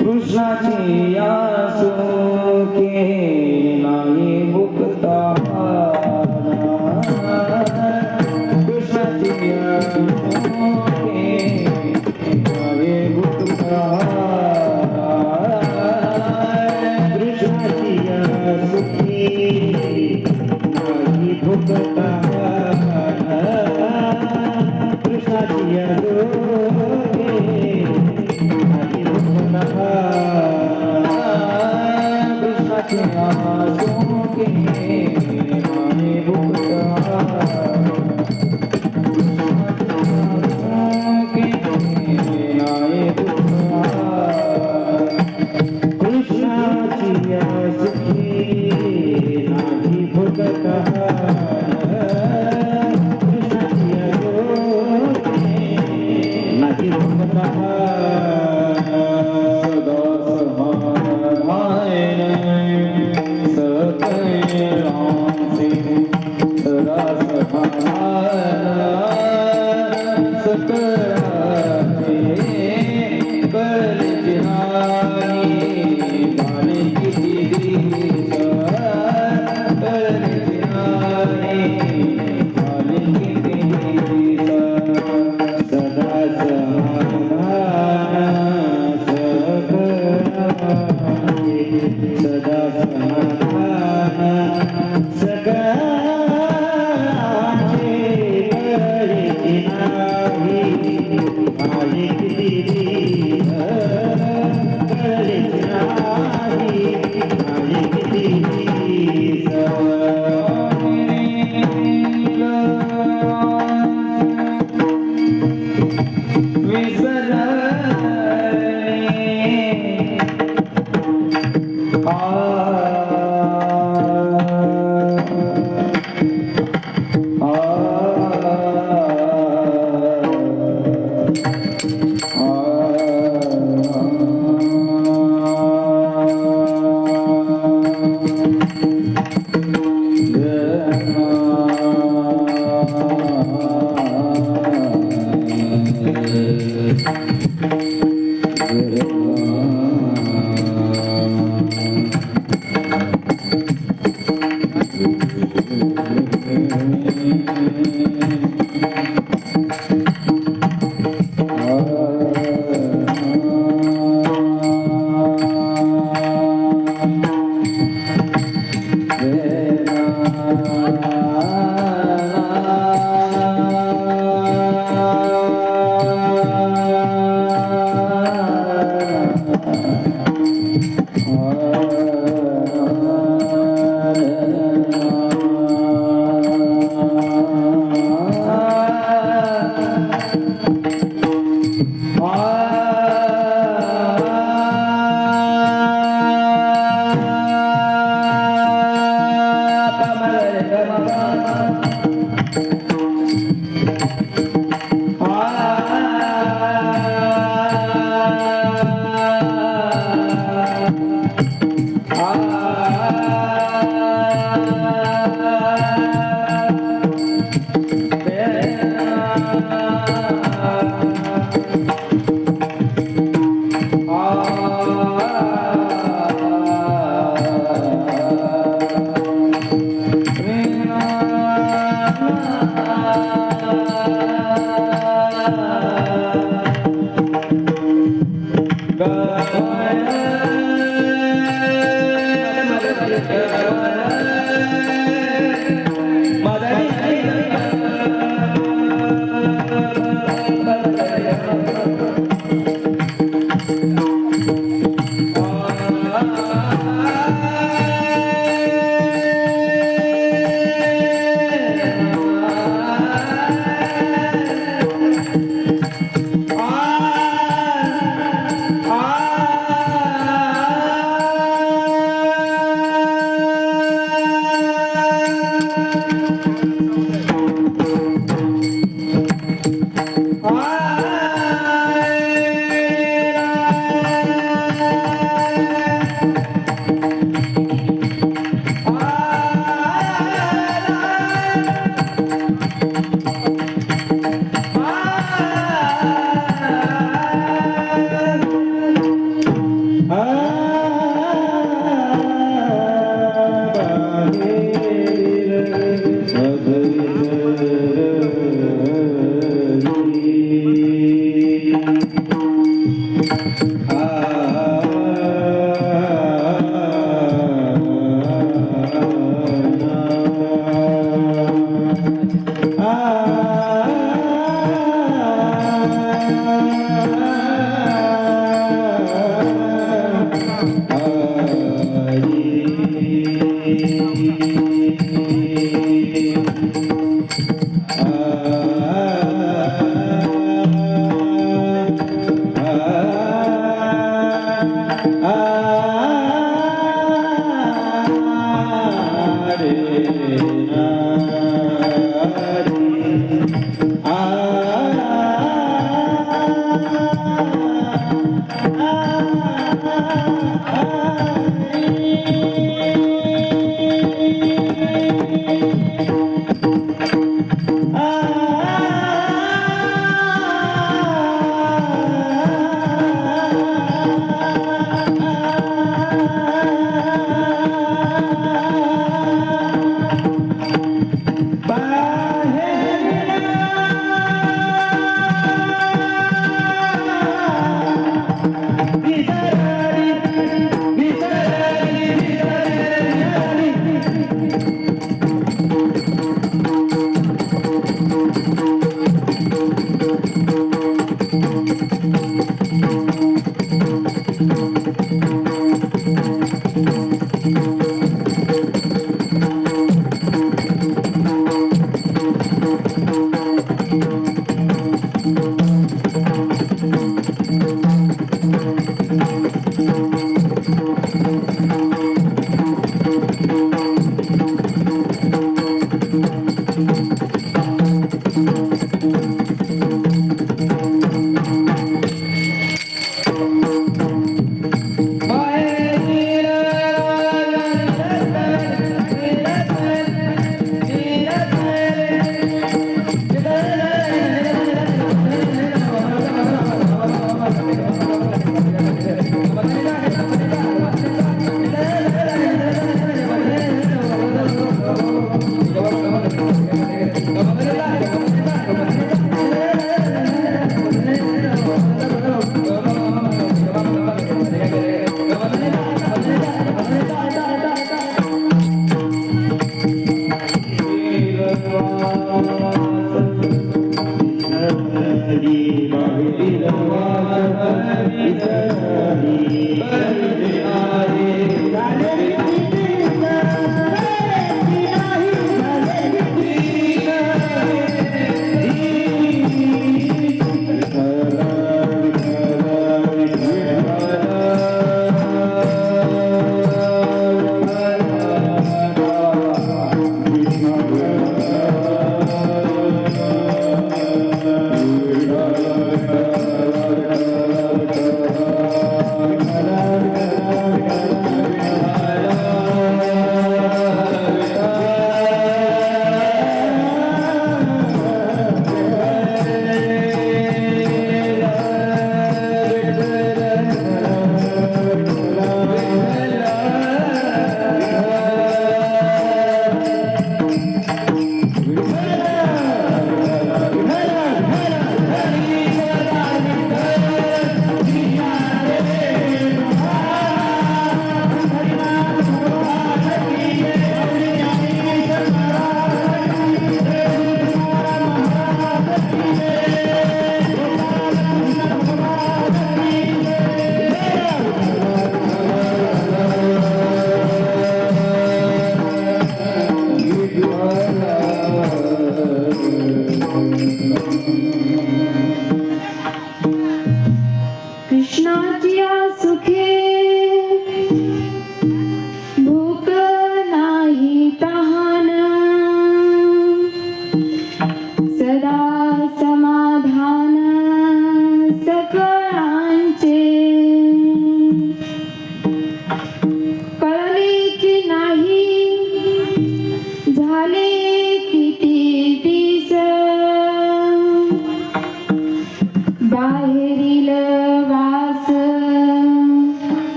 कृष्णाची आसू के नाही मुक्ता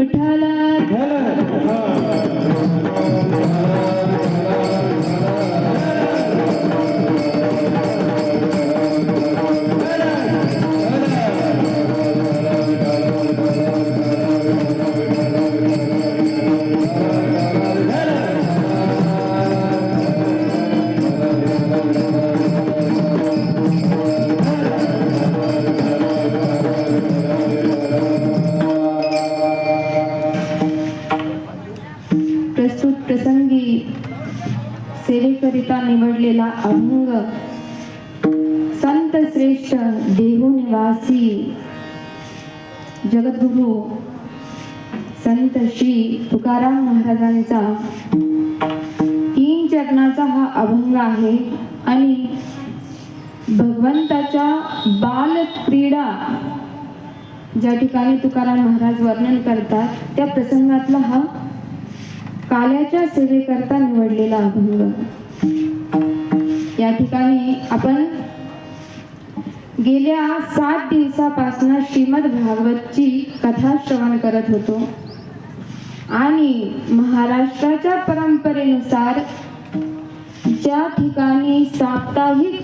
विठ्ठल प्रस्तुत प्रसंगी सेवेकरिता निवडलेला अभंग संत श्रेष्ठ देहू निवासी जगद्गुरु संत श्री तुकाराम महाराजांचा 3 चरणाचा हा अभंग आहे आणि भगवंताच्या बाल क्रीडा ज्या ठिकाणी तुकाराम महाराज वर्णन करतात त्या प्रसंगातला हा काल्याच्या सेवेकरता निवडलेला अभंग. या ठिकाणी आपण गेल्या 7 दिवसापासून श्रीमद भागवतची कथा श्रवण करत होतो आणि महाराष्ट्राच्या परंपरेनुसार ज्या ठिकाणी साप्ताहिक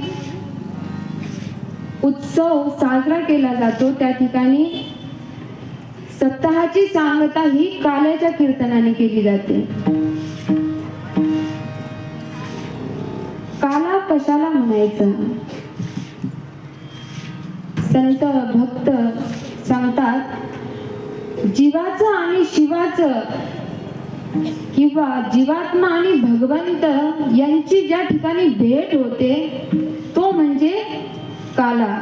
उत्सव साजरा केला जातो त्या ठिकाणी सप्ताहाची सांगता ही काल्याच्या कीर्तनाने केली जाते. काला कशाला म्हणायचं? संत भक्त सांगतात जीवाचं आणि शिवाचं किंवा जीवात्मा आणि भगवंत यांची ज्या ठिकाणी भेट होते तो म्हणजे काला.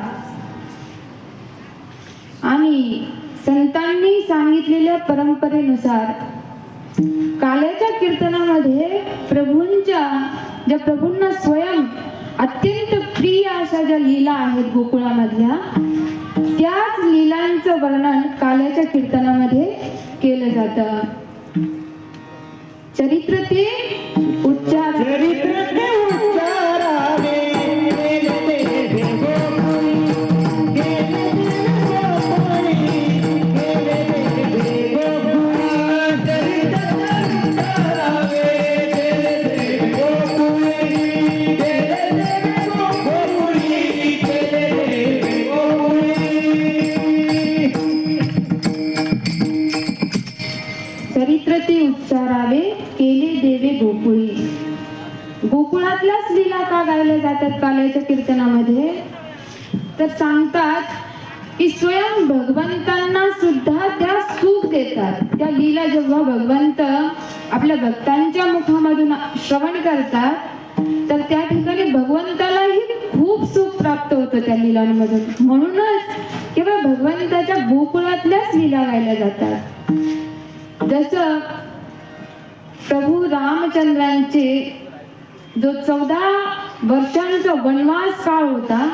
आणि संतांनी सांगितलेल्या परंपरेनुसार काल्याच्या कीर्तनामध्ये प्रभूंना स्वयं अत्यंत प्रिय अशा ज्या लीला आहेत गोकुळामधल्या त्याच लीलांचं वर्णन काल्याच्या कीर्तनामध्ये केलं जातं. चरित्र ते उच्चारावे उच्चारावे केले देवे गोकुळी. गोकुळातल्याच लीला का गायल्या जातात काल्याच्या कीर्तनामध्ये? तर सांगतात की स्वयं भगवंतांना सुद्धा त्या सुख देतात. त्या लीला जेव्हा भगवंत आपल्या भक्तांच्या मुखामधून श्रवण करतात तर त्या ठिकाणी भगवंतालाही खूप सुख प्राप्त होतं त्या लीलांमधून. म्हणूनच केवळ भगवंताच्या गोकुळातल्याच लीला गायल्या जातात. जसं प्रभू रामचंद्रांचे जो 14 वर्षांचा वनवास काळ होता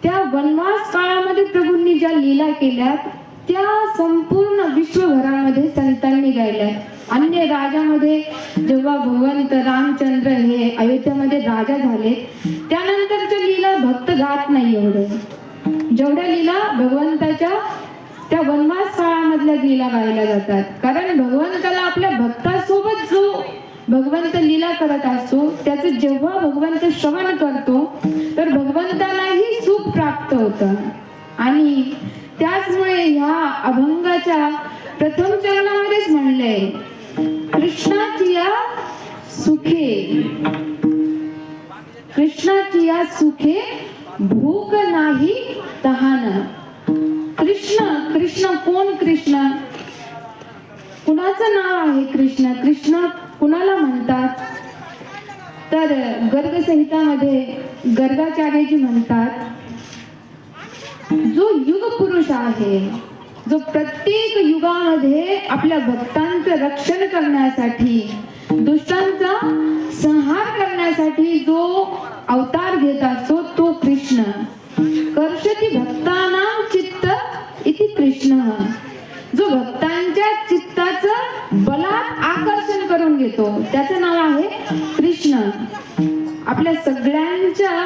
त्या वनवास काळामध्ये प्रभूंनी ज्या लीला केल्यात त्या संपूर्ण विश्वभरामध्ये संतांनी गायल्या. अन्य राजामध्ये जेव्हा भगवंत रामचंद्र हे अयोध्यामध्ये राजा झाले त्यानंतरच्या लीला भक्त गात नाही एवढं जेवढ्या लीला भगवंताच्या त्या वनवास काळामधल्या लीला गायल्या जातात. कारण भगवंताला आपल्या भक्तासोबत जो भगवंत लीला करत असतो त्याचं जेव्हा भगवंत श्रवण करतो तर भगवंतालाही सुख प्राप्त होतं. आणि त्याचमुळे ह्या अभंगाच्या प्रथम चरणामध्येच म्हणलंय कृष्णाची या सुखे, कृष्णाची या सुखे भूक नाही तहान. कृष्ण, कृष्ण कोण? कृष्ण कुणाचं नाव आहे? कृष्ण. कृष्ण कुणाला म्हणतात? तर गर्ग संहितामध्ये गर्गाचार्यजी म्हणतात जो युग पुरुष आहे, जो प्रत्येक युगामध्ये आपल्या भक्तांचं रक्षण करण्यासाठी दुष्टांचा संहार करण्यासाठी जो अवतार घेत असतो तो कृष्ण. कर्षति भक्तानां चित्त इति कृष्ण. जो भक्तांच्या चित्ताचं बलात् आकर्षण करून घेतो त्याचं नाव आहे कृष्ण. आपल्या सगळ्यांच्या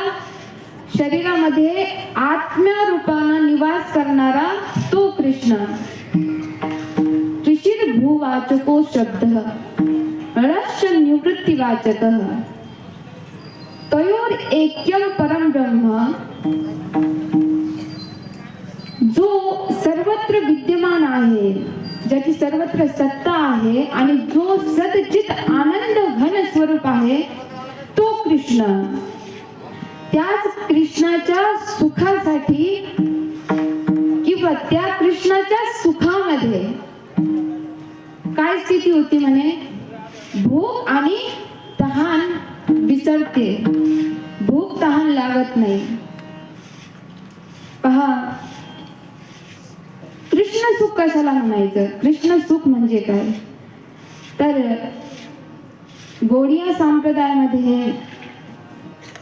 शरीरामध्ये आत्म्या रूपाने निवास करणारा तो कृष्ण. वाचको शब्दः रश्च निवृत्तिवाचकः तयोर ऐक्यम परम ब्रह्म। जो सर्वत्र विद्यमान आहे, ज्याची सर्वत्र सत्ता आहे आणि जो सदचित आनंद घन स्वरूप आहे तो कृष्ण। त्याच कृष्णाच्या सुखासाठी किंवा त्या कृष्णाच्या सुखामध्ये काय स्थिती होती म्हणे, भूक आणि तहान विसरते, भूक तहान लागत नाही। पहा, कृष्ण सुख कशाला म्हणायचं? कृष्ण सुख म्हणजे काय? तर गौडीय संप्रदायामध्ये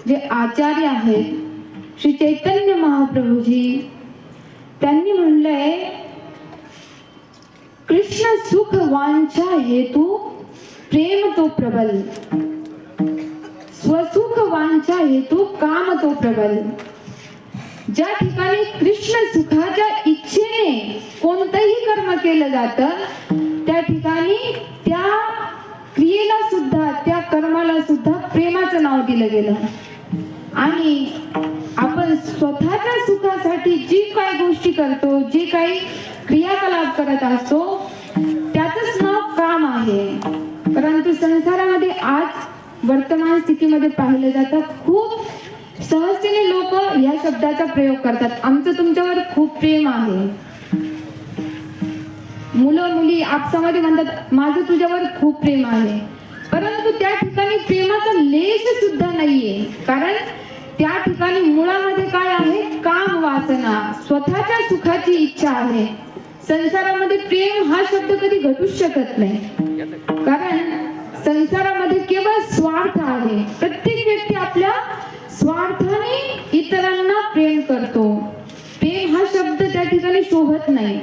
जे आचार्य आहेत श्री चैतन्य महाप्रभूजी, त्यांनी म्हणलंय कृष्ण सुख वांछा हेतु प्रेम तो प्रबल, स्वसुख वांछा हेतु काम तो प्रबल। ज्या ठिकाणी कृष्ण सुखाच्या इच्छेने कोणतंही कर्म केलं जातं त्या ठिकाणी त्या क्रियेला सुद्धा, त्या कर्माला सुद्धा प्रेमाचं नाव दिलं गेलं। आणि आपण स्वतःच्या सुखासाठी जी काही गोष्टी करतो, जी काही क्रियाकलाप करत असतो त्याचंच नाव काम आहे। परंतु संसारामध्ये आज वर्तमान स्थितीमध्ये पाहिलं जातं, खूप सहजतेने लोक या शब्दाचा प्रयोग करतात, आमचं तुमच्यावर खूप प्रेम आहे। मुलं मुली आपसामध्ये म्हणतात माझं तुझ्यावर खूप प्रेम आहे, परंतु त्या ठिकाणी प्रेमाचा लेश सुद्धा नाहीये। कारण त्या ठिकाणी मुळामध्ये काय आहे, काम वासना, स्वतःच्या सुखाची इच्छा आहे। संसारामध्ये प्रेम हा शब्द कधी घटूच शकत नाही, कारण संसारामध्ये केवळ स्वार्थ आहे। प्रत्येक व्यक्ती आपल्या स्वार्थाने इतरांना प्रेम करतो, प्रेम हा शब्द त्या ठिकाणी शोभत नाही।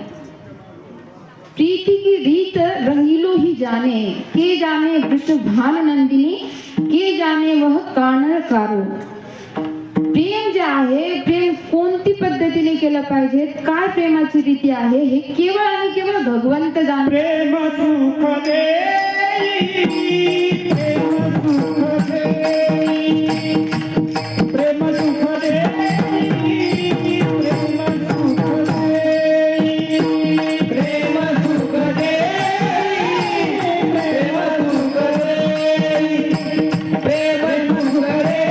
प्रीति की रीत रंगीलो ही जाने, के जाने वृषभान नंदिनी, के जाने वह कानळकारो। प्रेम जे आहे, प्रेम कोणती पद्धतीने केलं पाहिजे, काय प्रेमाची रीती आहे, हे केवळ आणि केवळ भगवंत जाणतात। प्रेम सुख देई, प्रेम सुख देई, प्रेम सुख देई, प्रेम सुख देई, प्रेम सुख देई, प्रेम सुख देई,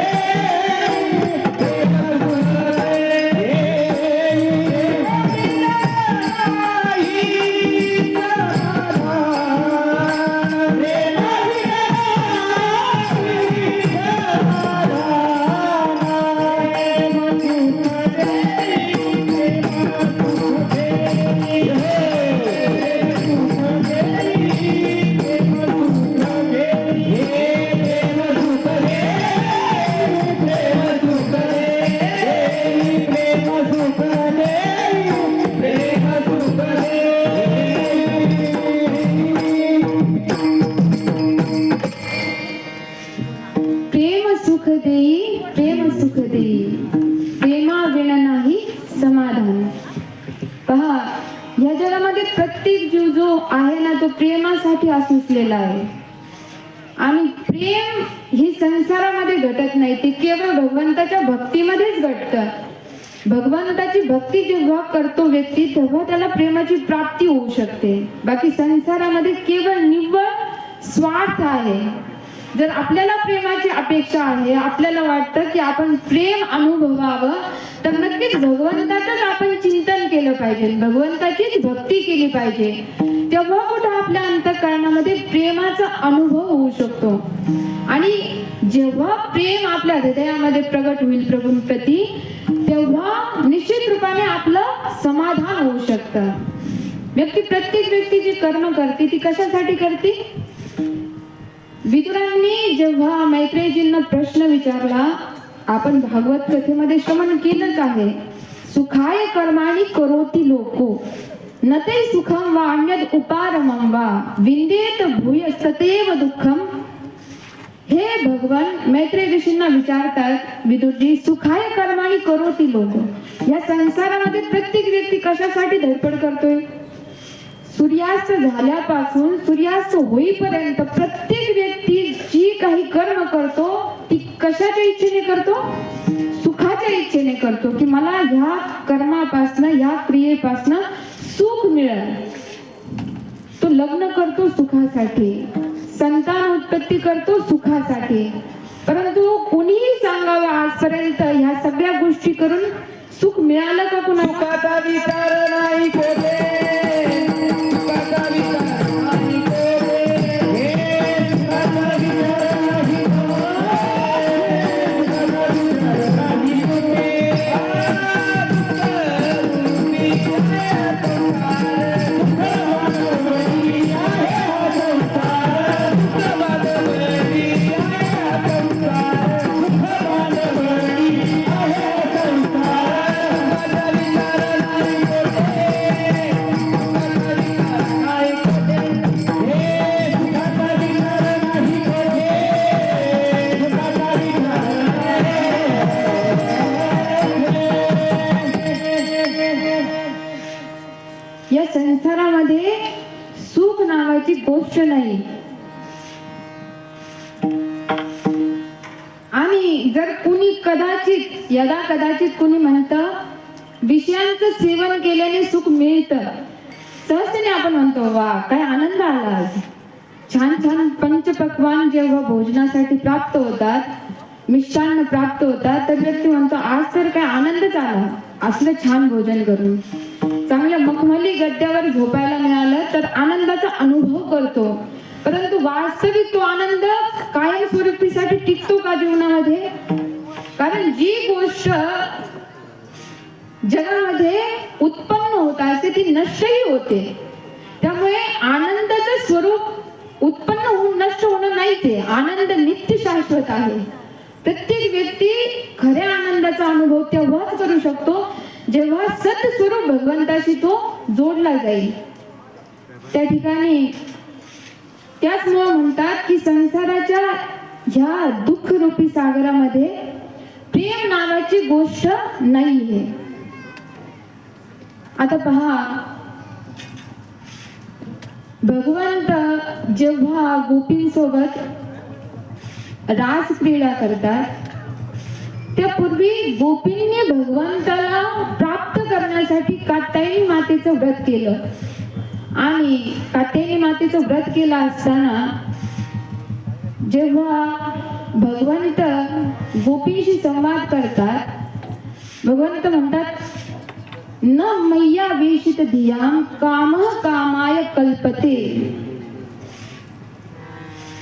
प्रेम सुख देई, प्रत्येक जीव जो आहे ना तो प्रेमासाठी असुसलेला आहे। आणि प्रेम ही संसारामध्ये घटत नाही, ते केवळ भगवंताच्या भक्तीमध्येच घटतं। भगवंताची भक्ती जेव्हा करतो व्यक्ती तेव्हा त्याला प्रेमाची प्राप्ती होऊ शकते। बाकी संसारामध्ये केवळ निव्वळ स्वार्थ आहे। जर आपल्याला प्रेमाची अपेक्षा आहे, आपल्याला वाटतं की आपण प्रेम अनुभवावं, तर नक्कीच भगवंताचंच आपण चिंतन केलं पाहिजे, भगवंताचीच भक्ती केली पाहिजे। तेव्हा कुठं आपल्या अंतःकरणामध्ये प्रेमाचा अनुभव होऊ शकतो। आणि जेव्हा प्रेम आपल्या हृदयामध्ये प्रगट होईल प्रभूंप्रती, तेव्हा निश्चित रूपाने आपलं समाधान होऊ शकतं। प्रत्येक व्यक्ती जी कर्म करते ती कशासाठी करते? विदुरांनी जेव्हा मैत्रेयींना प्रश्न विचारला, आपण भागवत कथेमध्ये श्रवण केलंच आहे, सुखाय कर्माणि करोति लोको न ते सुखम वा अन्यद उपारमं वा विंदेत भूयस्ततेव दुःखम। हे भगवान मैत्रेय ऋषींना विचारतात, विदुरजी सुखाय कर्माणि करोति लोको, या संसारामध्ये प्रत्येक व्यक्ती कशासाठी धडपड करतोय? सूर्यास्त झाल्यापासून सूर्यास्त होईपर्यंत प्रत्येक व्यक्ती जी काही कर्म करतो ती कशाच्या इच्छेने करतो? सुखाच्या इच्छेने करतो, की मला ह्या कर्मापासनं ह्या क्रियेपासनं सुख मिळेल. तो लग्न करतो सुखासाठी, संतान उत्पत्ती करतो सुखासाठी. परंतु कुणीही सांगावं आजपर्यंत ह्या सगळ्या गोष्टी करून सुख मिळालं का कुणाला? सुखाचा विचार नाही कोठे, सुखाचा विचार नाही कोठे, हे सुखाचा विचार नाही कोठे, सुखाचा विचार नाही कोठे. या संसारामध्ये सुख नावाची गोष्ट नाही. आणि जर कुणी कदाचित यदा कदाचित कुणी म्हणतं विषयांचं सेवन केल्याने सुख मिळतं, सहजतेने आपण म्हणतो वा काय आनंद आला आज. छान छान पंचपक्वान जेव्हा भोजनासाठी प्राप्त होतात, मिष्टान्न प्राप्त होतात, तर व्यक्ती म्हणतो आज तर काय आनंदच आला असलं छान भोजन करून. चांगल्या मखमली गद्द्यावर झोपायला मिळालं तर आनंदाचा अनुभव करतो. परंतु वास्तविक तो आनंद कायमस्वरूपीसाठी टिकतो का जीवनामध्ये? कारण जी गोष्ट जगामध्ये उत्पन्न होत असते ती नष्टही होते. त्यामुळे आनंदाचं स्वरूप उत्पन्न होऊन नष्ट होणं नाहीच आहे. आनंद नित्य शाश्वत आहे. प्रत्येक व्यक्ती खऱ्या आनंदाचा अनुभव तेव्हाच करू शकतो जेव्हा सत्स्वरूप भगवंताशी तो जोडला जाईल. त्या ठिकाणी त्याचमुळे म्हणतात की संसाराच्या ह्या दुःख रूपी सागरामध्ये प्रेम नावाची गोष्ट नाहीये. आता पहा, भगवंत जेव्हा गोपींसोबत रास क्रीडा करतात त्यापूर्वी गोपींनी भगवंताला प्राप्त करण्यासाठी कात्यायनी मातेचं व्रत केलं. आणि कात्यायनी मातेचं व्रत केलं असताना जेव्हा भगवंत गोपींशी संवाद करतात, भगवंत म्हणतात न मैया वेशित धियां कामः कामाय कल्पते.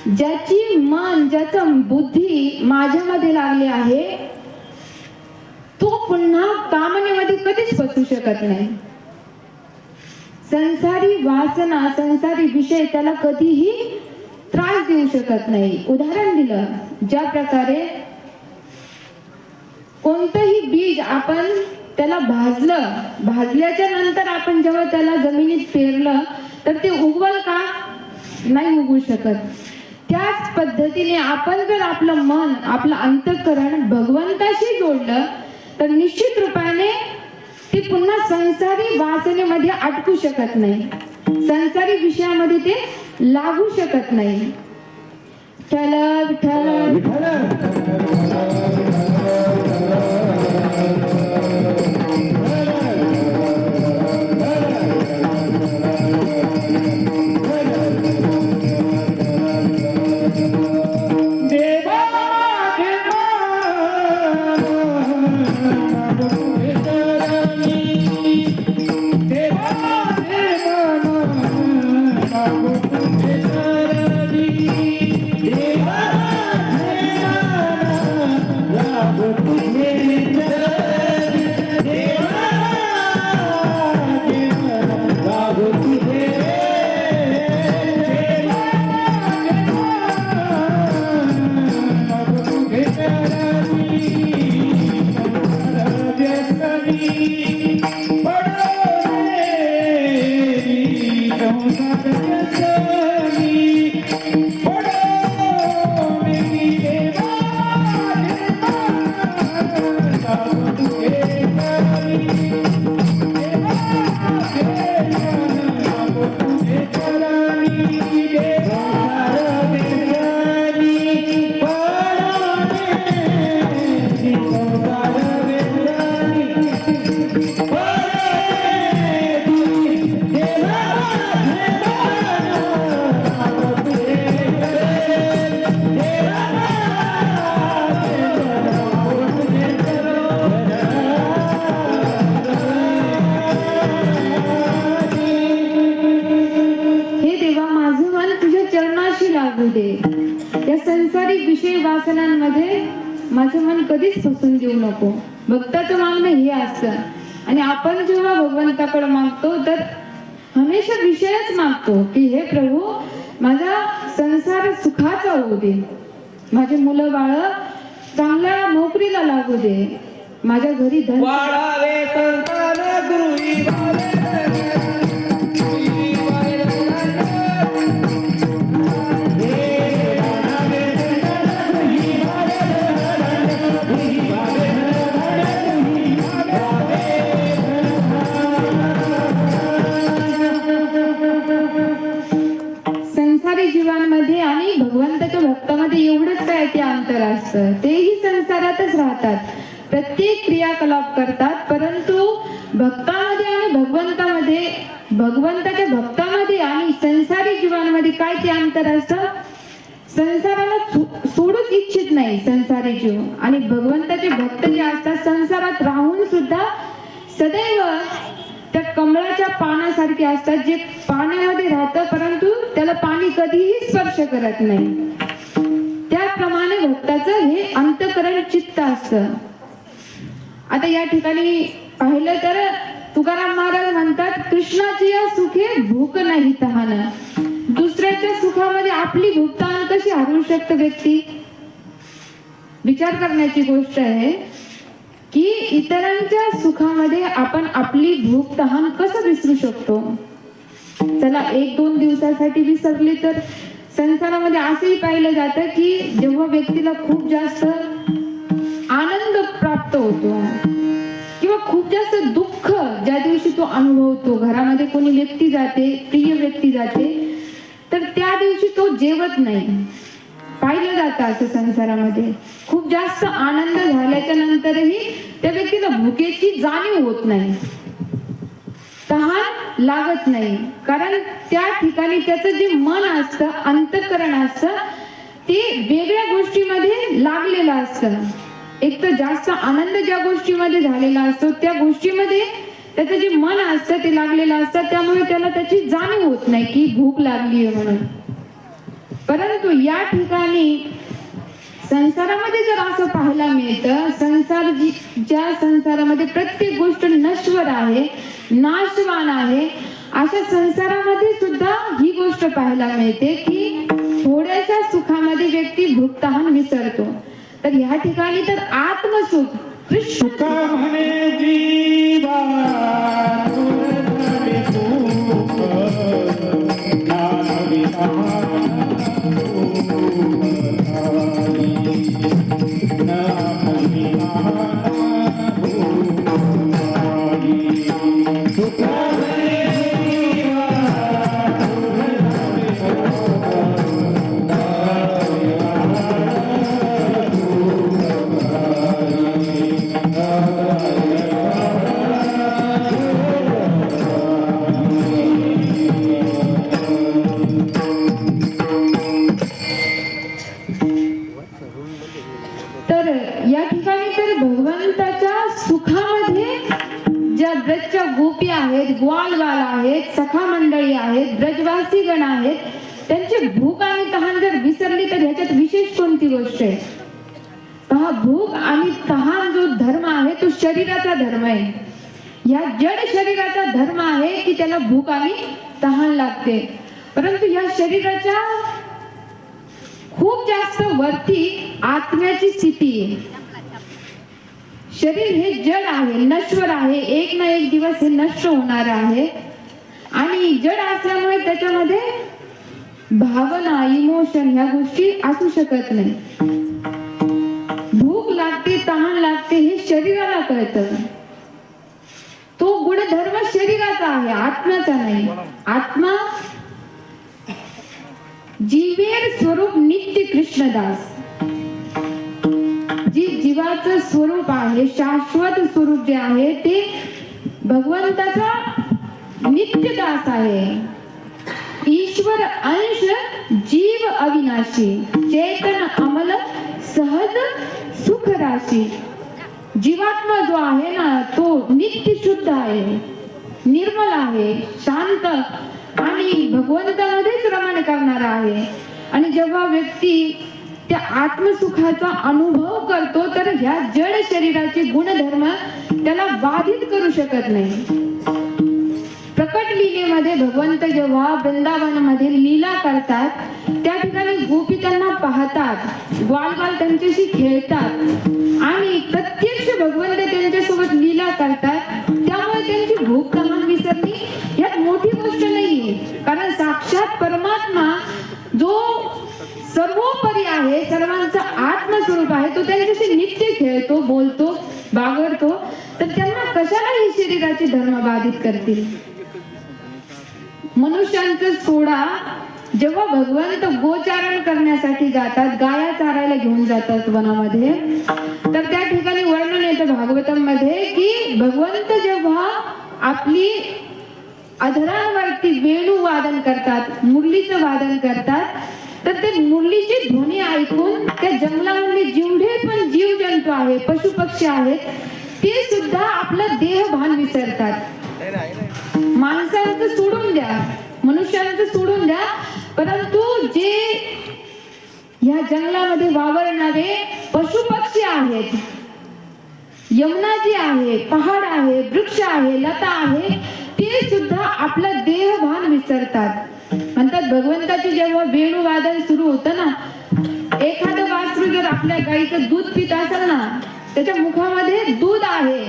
ज्याची मन ज्याचं बुद्धी माझ्यामध्ये लागली आहे तो पुन्हा कामनेमध्ये कधीच फसू शकत नाही. संसारी वासना संसारी विषय त्याला कधीही त्रास देऊ शकत नाही. उदाहरण दिलं, ज्या प्रकारे कोणतंही बीज आपण त्याला भाजल्याच्या नंतर आपण जेव्हा त्याला जमिनीत पेरलं तर ते उगवल का? नाही उगवू शकत. त्याच पद्धतीने आपण जर आपलं मन आपलं अंतःकरण भगवंताशी जोडलं तर निश्चित रूपाने ते पुन्हा संसारी वासनेमध्ये अटकू शकत नाही, संसारी विषयामध्ये ते लागू शकत नाही. विठ्ठल विठ्ठल हे देवा, माझं मन तुझ्या चरणाशी लागू दे. या संसारिक विषय वासनांमध्ये माझं मन कधीच फसून देऊ नको. भक्ताचं मागणं हे असतं. आणि आपण जेव्हा भगवंताकडे मागतो तर हमेशा विषयच मागतो की हे प्रभू, माझा संसार सुखाचा होऊ दे, माझे मुलं बाळ चांगल्या नोकरीला लागू दे, माझ्या घरी धन वाढावे संतान गृही वाढे संसारी जीवांमध्ये आणि भगवंताच्या भक्तामध्ये एवढंच काय ते अंतर असतं. तेही संसारातच राहतात, प्रत्येक क्रियाकलाप करतात, परंतु भक्तामध्ये आणि भगवंतामध्ये, भगवंताच्या भक्तामध्ये आणि संसारी जीवांमध्ये काय ते अंतर असतं. संसाराला सोडूच इच्छित नाही संसारी जीव, आणि भगवंताचे भक्त जे असतात संसारात राहून सुद्धा सदैव त्या कमळाच्या पानासारखे असतात, जे पाण्यामध्ये राहतं परंतु त्याला पाणी कधीही स्पर्श करत नाही. त्याप्रमाणे भक्ताचं हे अंतःकरण चित्त असतं. आता या ठिकाणी पाहिलं तर तुकाराम महाराज म्हणतात, कृष्णाची या सुखे भूक नाही तहान. दुसऱ्याच्या सुखामध्ये आपली भूक तहान कशी हरवू शकते व्यक्ती? विचार करण्याची गोष्ट आहे की इतरांच्या सुखामध्ये आपण आपली भूक तहान कसं विसरू शकतो. चला 1-2 दिवसासाठी विसरली तर संसारामध्ये असंही पाहिलं जातं की जेव्हा व्यक्तीला खूप जास्त आनंद प्राप्त होतो किंवा खूप जास्त दुःख ज्या दिवशी तो अनुभवतो, घरामध्ये कोणी व्यक्ती जाते, प्रिय व्यक्ती जाते, तर त्या दिवशी तो जेवत नाही. पाहिलं जातं असं संसारामध्ये. खूप जास्त आनंद झाल्याच्या नंतरही त्या व्यक्तीला भुकेची जाणीव होत नाही, तहान लागत नाही, कारण त्या ठिकाणी त्याचं जे मन असतं, अंतःकरण असतं, ते वेगळ्या गोष्टीमध्ये लागलेलं असतं. एक तर जास्त आनंद ज्या गोष्टीमध्ये झालेला असतो त्या गोष्टीमध्ये त्याचं जे मन असतं ते लागलेलं असतं, त्यामुळे त्याला त्याची जाणीव होत नाही की भूक लागली आहे म्हणून. परंतु या ठिकाणी संसारामध्ये जर असं पाहायला मिळतं, ज्या संसारामध्ये प्रत्येक गोष्ट नश्वर आहे, नाशवान आहे, अशा संसारामध्ये सुद्धा ही गोष्ट पाहायला मिळते की थोड्याशा सुखामध्ये व्यक्ती भूक तहान विसरतो. तर या ठिकाणी तर आत्मसुख कृष्ण सुख म्हणे जीवा तुरधरे भूक, ज्ञान विधान तर या ठिकाणी तर भगवंताच्या सुखामध्ये ज्या ब्रजच्या गोपी आहेत, ग्वालवाल आहेत, सखा मंडळी आहेत, ब्रजवासी गण आहेत, त्यांची भूक आणि तहान जर विसरली तर ह्याच्यात विशेष कोणती गोष्ट आहे? पहा, भूक आणि तहान जो धर्म आहे तो शरीराचा धर्म आहे. या जड शरीराचा धर्म आहे की त्याला भूक आणि तहान लागते, परंतु या शरीराच्या खूप जास्त वरती आत्म्याची स्थिती आहे. शरीर हे जड आहे, नश्वर आहे, एक ना एक दिवस हे नष्ट होणार आहे, आणि जड असल्यामुळे त्याच्यामध्ये भावना, इमोशन ह्या गोष्टी असू शकत नाही. भूक लागते, तहान लागते हे शरीराला कळतं. तो गुणधर्म शरीराचा आहे, आत्म्याचा नाही. आत्मा जीवेर स्वरूप नित्य कृष्णदास. जी जीवाचं स्वरूप आहे, शाश्वत स्वरूप जे आहे ते भगवंताचा नित्यदास आहे. ईश्वर अंश जीव अविनाशी, चेतन अमल सहज सुख राशी. जीवात्मा जो आहे ना तो नित्य शुद्ध आहे, निर्मल आहे, शांत आणि भगवंतामध्येच रमण करणारा आहे. आणि जेव्हा व्यक्ती त्या आत्मसुखाचा अनुभव करतो तर ह्या जड शरीराचे गुणधर्म त्याला बाधित करू शकत नाही. प्रकट लीलेमध्ये भगवंत जेव्हा वृंदावनामध्ये लीला करतात त्या ठिकाणी गोपी त्यांना पाहतात, ग्वाल त्यांच्याशी खेळतात आणि प्रत्यक्ष भगवंत त्यांच्यासोबत लीला करतात. त्यामुळे त्यांची भूक तहान विसरली यात मोठी गोष्ट नाहीये, कारण साक्षात परमात्मा जो सर्वोपरी आहे, सर्वांचा आत्मस्वरूप आहे, तो त्यांच्याशी नित्य खेळतो, बोलतो, बागडतो. तर त्यांना कशाला ही शरीराचे धर्म बाधित करतील. मनुष्यांचं सोडा, जेव्हा भगवंत गोचारण करण्यासाठी जातात, गाया चारायला घेऊन जातात वनामध्ये, तर त्या ठिकाणी वर्णन येतं भागवतम मध्ये की भगवंत जेव्हा आपली अधरांवरती वेणू वादन करतात, मुरलीचं वादन करतात, तर ते मुरलीची ध्वनी ऐकून त्या जंगलामधले जेवढे पण जीव जंतू आहेत, पशु पक्षी आहेत, ते सुद्धा आपलं देह भान विसरतात. माणसांचं सोडून द्या, मनुष्यांचं सोडून द्या, परंतु जे या जंगलामध्ये वावरणारे पशु पक्षी आहेत, यमुना जी आहे, पहाड आहे, वृक्ष आहे, लता आहे, ते सुद्धा आपलं देह भान विसरतात. म्हणतात भगवंताचे जेव्हा वेणुवादन सुरू होतं ना, एखादं वासरू जर आपल्या गाईचं दूध पित असेल ना, त्याच्या मुखामध्ये दूध आहे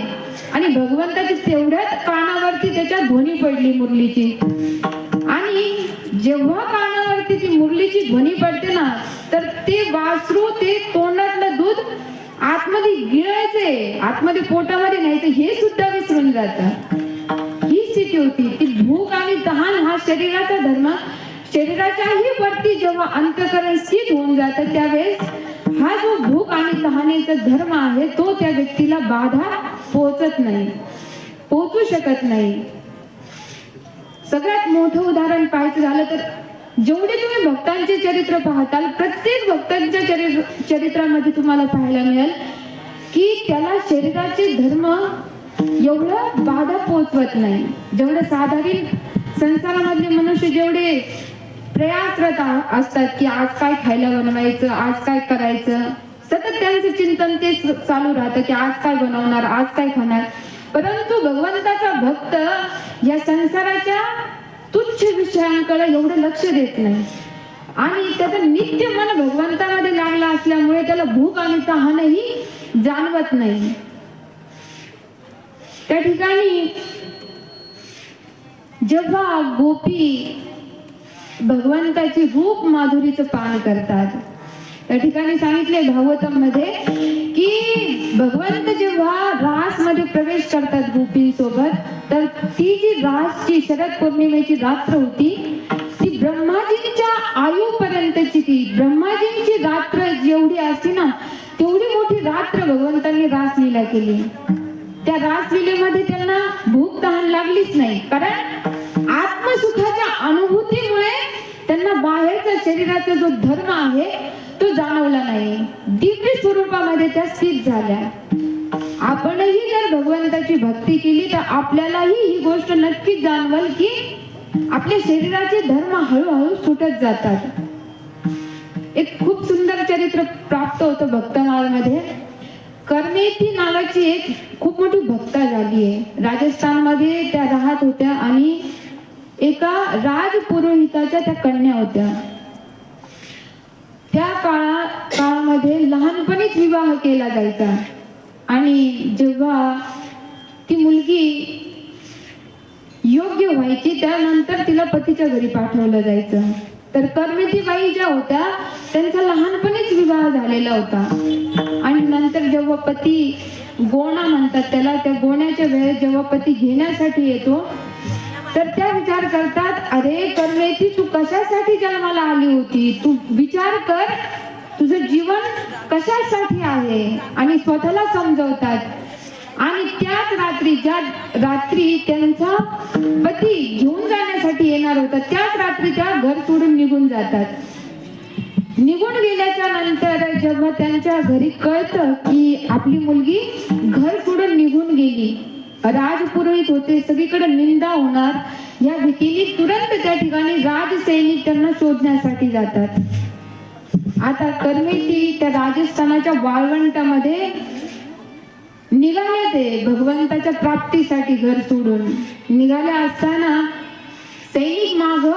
आणि भगवंताची तेवढ्याच कानावरती त्याच्या ध्वनी पडली मुरलीची. आणि जेव्हा कानावरती ती मुरलीची ध्वनी पडते ना, तर ते वासरू ते तोंडातलं दूध आतमध्ये गिळायचे, आतमध्ये पोटामध्ये न्यायचं हे सुद्धा विसरून जातं. ही स्थिती होती. ती भूक आणि तहान हा शरीराचा धर्म, शरीराच्याही वरती जेव्हा अंतःकरण स्थित होऊन जातं त्यावेळेस हा जो भूक आणि तहानेचा धर्म आहे तो त्या व्यक्तीला बाधा पोहोचत नाही, पोहोचू शकत नाही. सगळ्यात मोठं उदाहरण पाहायचं झालं तर जेवढे तुम्ही भक्तांचे चरित्र पाहताल, प्रत्येक भक्तांच्या चरित्रामध्ये तुम्हाला पाहायला मिळेल की त्याला शरीराचे धर्म एवढं बाधा पोहोचवत नाही. जेवढे साधारण संसारामधले मनुष्य जेवढे प्रयासरत असतात की आज काय खायला बनवायचं, आज काय करायचं, सतत त्यांचं चिंतन तेच चालू राहतं की आज काय बनवणार, आज काय खाणार. परंतु भगवंताचा भक्त या संसाराच्या तुच्छ विषयांकडे एवढं लक्ष देत नाही आणि त्याचं नित्य मन भगवंतामध्ये लागला असल्यामुळे त्याला भूक आणि तहानही जाणवत नाही. त्या ठिकाणी जेव्हा गोपी भगवंताची रूप माधुरीचं पान करतात, त्या ठिकाणी सांगितले भागवतम मध्ये की भगवंत जेव्हा रास मध्ये प्रवेश करतात गोपींसोबत, तर ती जी रासची शरद पौर्णिमेची रात्र होती ती ब्रह्माजींच्या आयुपर्यंतची, ती ब्रह्माजींची रात्र जेवढी असते ना तेवढी मोठी रात्र भगवंतांनी रासलीला केली. त्या रासलीलेमध्ये त्यांना भूक तहान लागलीच नाही, कारण आत्मसुखाच्या अनुभूतीमुळे त्यांना बाहेरचा शरीराचा जो धर्म आहे तो जाणवला नाही. दिव्य स्वरूपामध्ये त्या स्थित झाल्या. आपणही जर भगवंताची भक्ती केली तर आपल्यालाही ही गोष्ट नक्कीच जाणवल की आपल्या शरीराचे धर्म हळूहळू सुटत जातात. एक खूप सुंदर चरित्र प्राप्त होतं भक्तमाळमध्ये. कर्मेती नावाची एक खूप मोठी भक्ता झाली आहे. राजस्थानमध्ये त्या राहत होत्या आणि एका राजपुरोहिताच्या त्या कन्या होत्या. त्या काळामध्ये लहानपणीच विवाह केला जायचा आणि जेव्हा ती मुलगी योग्य व्हायची त्यानंतर तिला पतीच्या घरी पाठवलं जायचं. तर कर्मेतीबाई ज्या होत्या त्यांचा लहानपणीच विवाह झालेला होता आणि नंतर जेव्हा पती गोणा म्हणतात त्याला, त्या गोण्याच्या वेळेस जेव्हा पती घेण्यासाठी येतो तर त्या विचार करतात, अरे कर्मेती तू कशासाठी जन्माला आली होती, तू विचार कर तुझं जीवन कशासाठी आहे, आणि स्वतःला समजवतात। आणि त्याच रात्री, ज्या रात्री त्यांचा पती घेऊन जाण्यासाठी येणार होता, त्याच रात्री त्या घर सोडून निघून जातात। निघून गेल्याच्या नंतर जेव्हा त्यांच्या घरी कळतं की आपली मुलगी घर सोडून निघून गेली, राजपुरोहित होते, सगळीकडे निंदा होणार, या भीतीने तुरंत त्या ठिकाणी राजसैनिक त्यांना शोधण्यासाठी जातात। आता कर्मेती त्या राजस्थानाच्या वाळवंटामध्ये निघाले, ते भगवंताच्या प्राप्तीसाठी घर सोडून निघाले असताना सैनिक माग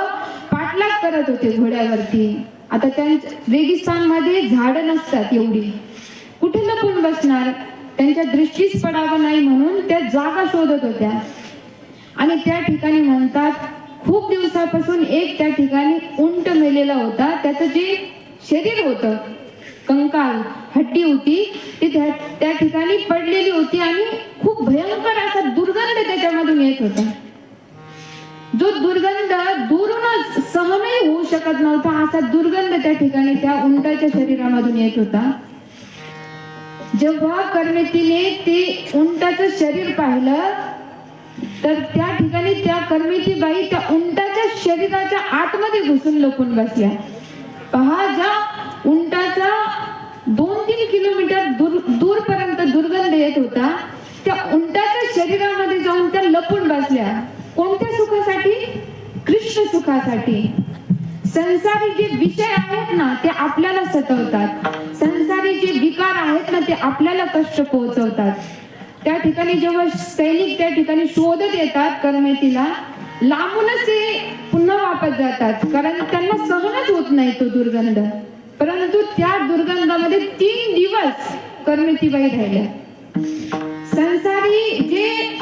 पाठलाग करत होते घोड्यावरती। आता त्यांच्या रेगिस्तानमध्ये झाडं नसतात, एवढी कुठे लपून बसणार, त्यांच्या दृष्टीस पडावं नाही म्हणून त्या जागा शोधत होत्या। आणि त्या ठिकाणी म्हणतात खूप दिवसापासून एक त्या ठिकाणी उंट मेलेला होता, त्याचं जे शरीर होतं, कंकाल हड्डी होती, ती त्या ठिकाणी पडलेली होती आणि खूप भयंकर असा दुर्गंध त्याच्यामधून येत होता, जो दुर्गंध दूरूनच सहनही होऊ शकत नव्हता, असा दुर्गंध त्या ठिकाणी त्या उंटाच्या शरीरामधून येत होता। जेव्हा कर्मेतीने ते उंटाचं शरीर पाहिलं तर त्या ठिकाणी त्या कर्मेतीबाई त्या उंटाच्या शरीराच्या आतमध्ये घुसून लपून बसल्या। पहा, ज्या उंटाचा 2-3 किलोमीटर दूरपर्यंत दुर्गंध येत होता, त्या उंटाच्या शरीरामध्ये जाऊन त्या लपून बसल्या। कोणत्या सुखासाठी? कृष्ण सुखासाठी। संसारी जे विषय आहेत ना ते आपल्याला सतवतात, संसारी जे विकार आहेत ना ते आपल्याला कष्ट पोहोचवतात। त्या ठिकाणी जेव्हा सैनिक त्या ठिकाणी शोधत येतात कर्मेतीला, लांबूनच ते पुन्हा वापस जातात, कारण त्यांना सहनच होत नाही तो दुर्गंध। परंतु त्या दुर्गंधामध्ये 3 दिवस कर्मेतीबाई राहिल्या। संसारी जे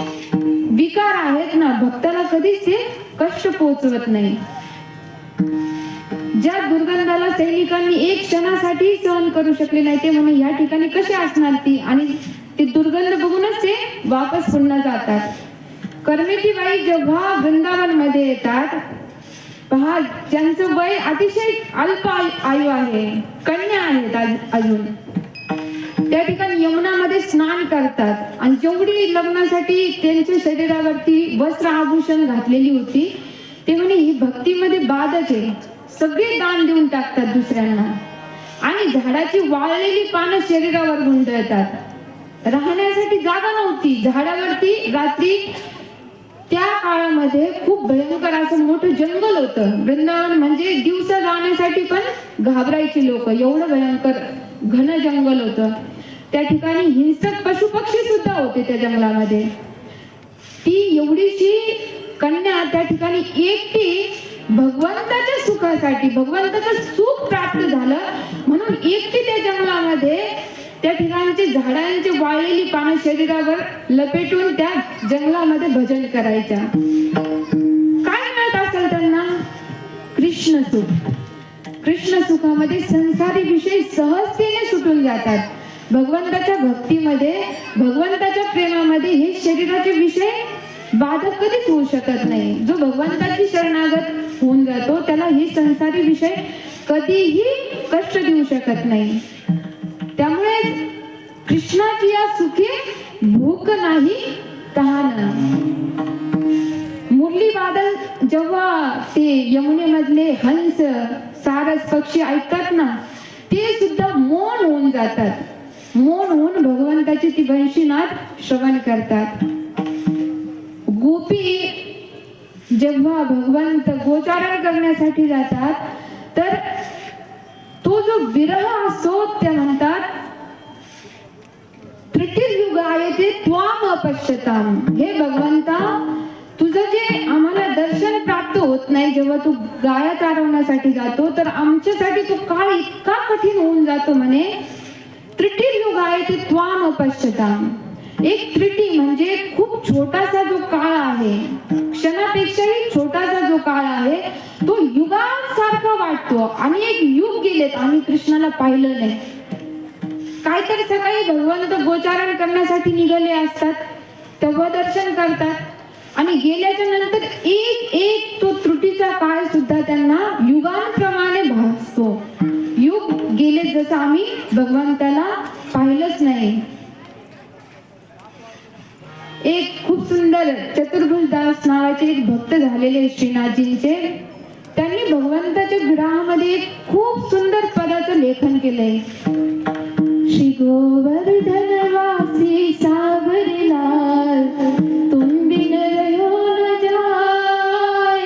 विकार आहेत ना भक्ताला कधीच ते कष्ट पोहोचवत नाही। ज्या दुर्गंधाला सैनिकांनी एक क्षणासाठी सहन करू शकले नाही, ते म्हणे या ठिकाणी कसे असणार ती, आणि ते दुर्गंध बघूनच ते वापस पुन्हा जातात। कर्मेतीबाई जेव्हा वृंदावन मध्ये येतात, पहा ज्यांचं वय अतिशय अल्प आयु आहे, कन्या आहेत अजून, त्या ठिकाणी यमुनामध्ये स्नान करतात आणि जेवढी लग्नासाठी त्यांच्या शरीरावरती वस्त्र आभूषण घातलेली होती, ते म्हणे ही भक्तीमध्ये बाधच आहे, सगळे दान देऊन टाकतात दुसऱ्यांना, आणि झाडाची वाळलेली पानं शरीरावर गुंडळतात। राहण्यासाठी जागा नव्हती, झाडावरती रात्री त्या काळामध्ये खूप भयंकर असं मोठं जंगल होतं। वृंदावन म्हणजे दिवसा जाण्यासाठी पण घाबरायची लोक, एवढं भयंकर घन जंगल होतं। त्या ठिकाणी हिंसक पशु पक्षी सुद्धा होते त्या जंगलामध्ये। ती एवढीशी कन्या त्या ठिकाणी एकटी भगवंताच्या सुखासाठी, भगवंताचं सुख प्राप्त झालं म्हणून एकटी त्या जंगलामध्ये त्या ठिकाणचे झाडांचे वाळलेली पानं शरीरावर लपेटून त्या जंगलामध्ये भजन करायच्या। काय मिळत असेल त्यांना? कृष्ण सुख। कृष्ण सुखामध्ये संसारी विषय सहजतेने सुटून जातात। भगवंताच्या भक्तीमध्ये, भगवंताच्या प्रेमामध्ये हे शरीराचे विषय बाधक कधीच होऊ शकत नाही। जो भगवंताची शरणागत होऊन जातो त्याला हे संसारी विषय कधीही कष्ट देऊ शकत नाही। त्यामुळे कृष्णाची या सुखे भूक नाही तहान। मुरली वादन जेव्हा ते यमुनेमधले हंस, सारस पक्षी ऐकतात ना, ते सुद्धा मौन होऊन जातात, मौन होऊन भगवंताची ती वंशीनाद श्रवण करतात। गोपी जेव्हा भगवंत गोचारण करण्यासाठी जातात तर तो जो विरह असतो, त्या म्हणतात त्रिटिर्युगायते त्वाम अपश्यताम। हे भगवंता, तुझं जे आम्हाला दर्शन प्राप्त होत नाही जेव्हा तू गाया चारवण्यासाठी जातो, तर आमच्यासाठी तो काळ इतका कठीण होऊन जातो म्हणे। त्रिटिर्युगायते त्वाम अपश्यताम। एक त्रिटी म्हणजे खूप छोटासा जो काळ आहे, क्षणापेक्षाही छोटासा जो काळ आहे, तो युगांसारखा वाटतो। आणि एक युग गेलेत, आम्ही कृष्णाला पाहिलं नाही। काहीतरी सकाळी भगवंत गोचारण करण्यासाठी निघाले असतात, तेव्हा दर्शन करतात, आणि गेल्याच्या नंतर एक एक तो त्रुटीचा काळ सुद्धा त्यांना युगांप्रमाणे भासतो. युग गेले जसं आम्ही भगवंताला पाहिलंच नाही. एक खूप सुंदर चतुर्भुज दास नावाचे एक भक्त झालेले श्रीनाथजींचे, त्यांनी भगवंताच्या विरहामध्ये एक खूप सुंदर पदाचं लेखन केलंय. श्री गोवर्धन वासी सावरलाल, तुम बिन रहो न जाय,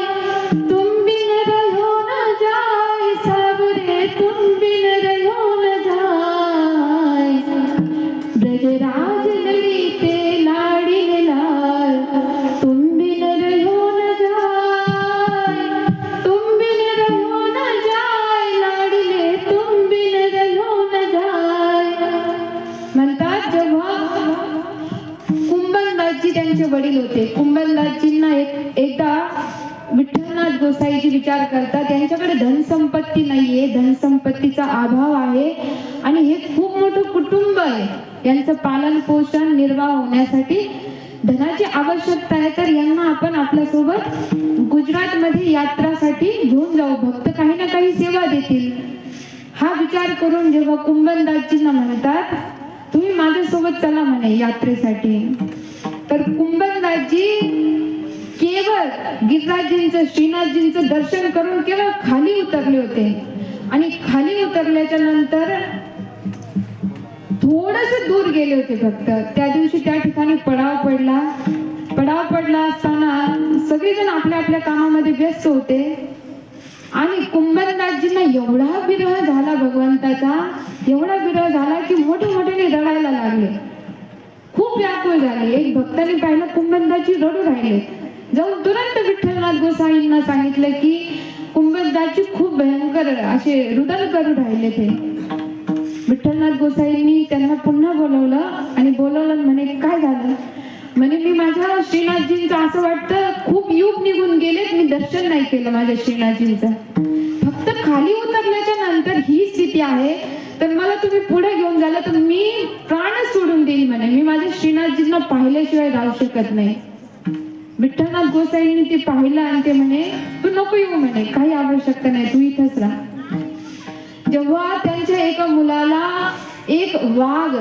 तुम बिन रहो न जाय सावरे, तुम बिन रहो न जाय. ब्रजराज ललिते लाडिले लाल, तुम बिन रहो न जाय, तुम बिन रहो न जाय लाडिले, तुम बिन रहो न जाय. म्हणतात जेव्हा कुंभनदासजी त्यांचे वडील होते, कुंभनदासजींना एकदा विठ्ठलनाथ गोसाईजी विचार करतात, त्यांच्याकडे धनसंपत्ती नाहीये, धनसंपत्तीचा अभाव आहे आणि हे खूप मोठं कुटुंब आहे, यांचं पालन पोषण निर्वाह होण्यासाठी धनाची आवश्यकता आहे, तर यांना आपण आपल्यासोबत गुजरातमध्ये यात्रासाठी घेऊन जाऊ, भक्त काही ना काही सेवा देतील. हा विचार करून जेव्हा कुंभनदासजींना म्हणतात तुम्ही माझ्यासोबत चला म्हणे यात्रेसाठी, तर कुंभनदासजी केवळ गिरिराजजींचं श्रीनाथजींचं दर्शन करून केवळ खाली उतरले होते आणि खाली उतरल्याच्या नंतर थोडस दूर गेले होते फक्त. त्या दिवशी त्या ठिकाणी पडाव पडला असताना सगळेजण आपल्या आपल्या कामामध्ये व्यस्त होते आणि कुंभनदासजींना एवढा विरह झाला भगवंताचा, एवढा विरह झाला की मोठ्याने रडायला लागले, खूप व्याकुळ झाले. एक भक्ताने पाहिलं कुंभनदासजी रडू राहिले, जाऊन तुरंत विठ्ठलनाथ गोसाईंना सांगितलं की कुंभनदासजी खूप भयंकर असे रुदन करू राहिले. ते विठ्ठलनाथ गोसाईंनी त्यांना पुन्हा बोलवलं आणि बोलवलं म्हणे काय झालं. म्हणे मी माझ्या श्रीनाथजींचं असं वाटतं खूप युग निघून गेलेत, मी दर्शन नाही केलं माझ्या श्रीनाथजींचं, फक्त खाली उतरल्याच्या नंतर ही स्थिती आहे, तर मला तुम्ही पुढे घेऊन झालं तर मी प्राण सोडून देईल म्हणे, मी माझ्या श्रीनाथजींना पाहिल्याशिवाय राहू शकत नाही. विठ्ठलनाथ गोसाईंनी ते पाहिलं आणि ते म्हणे तू नको येऊ म्हणे, काही आवश्यकता नाही, तू इथंच राहा. जेव्हा त्यांच्या एका मुलाला एक वाघ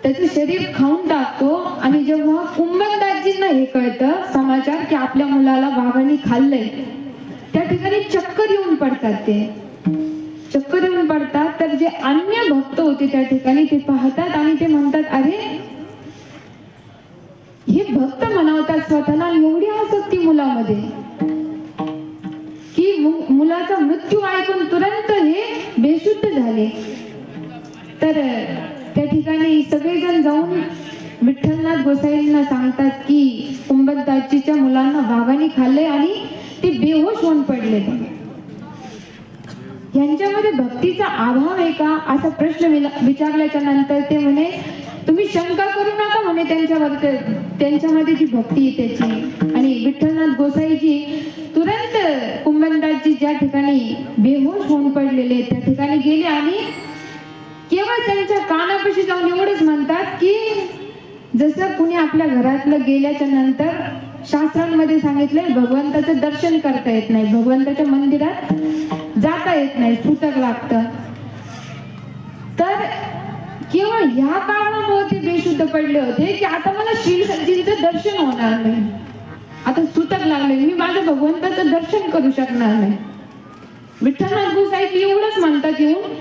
त्याचं शरीर खाऊन टाकतो आणि जेव्हा कुंभनदासजींना हे कळतं समाचार की आपल्या मुलाला वाघाने खाल्लंय, त्या ठिकाणी चक्कर येऊन पडतात. ते चक्कर येऊन पडतात, तर जे अन्य भक्त होते त्या ठिकाणी ते पाहतात आणि ते म्हणतात अरे हे भक्त मनवतात स्वतःला, एवढी आसक्ती मुलामध्ये की मुलाचा मृत्यू ऐकून तुरंत हे बेशुद्ध झाले. तर त्या ठिकाणी सगळेजण जाऊन विठ्ठलनाथ गोसाईंना सांगतात की कुंभनदासजीच्या मुलांना वाघाने खाल्ले आणि ते बेहोश होऊन पडले. यांच्यामध्ये भक्तीचा अभाव आहे का असा प्रश्न विचारल्याच्या नंतर ते म्हणे तुम्ही शंका करू नका म्हणे त्यांच्यावर, त्यांच्यामध्ये जी भक्ती आहे त्याची. आणि विठ्ठलनाथ गोसाईजी तुरंत कुंभनदासजी ज्या ठिकाणी बेहोश होऊन पडलेले त्या ठिकाणी गेले आणि केवळ त्यांच्या कानापाशी जाऊन एवढंच म्हणतात की जसं कुणी आपल्या घरातलं गेल्याच्या नंतर शास्त्रांमध्ये सांगितलंय भगवंताचं दर्शन करता येत नाही, भगवंताच्या मंदिरात जाता येत नाही, सुतक लागतं, तर केवळ ह्या कारणामुळे ते बेशुद्ध पडले होते की आता मला श्रीजींचं दर्शन होणार नाही, आता सुतक लागले, मी माझ्या भगवंताचं दर्शन करू शकणार नाही. विठ्ठलनाथ गोसाई एवढंच म्हणतात येऊन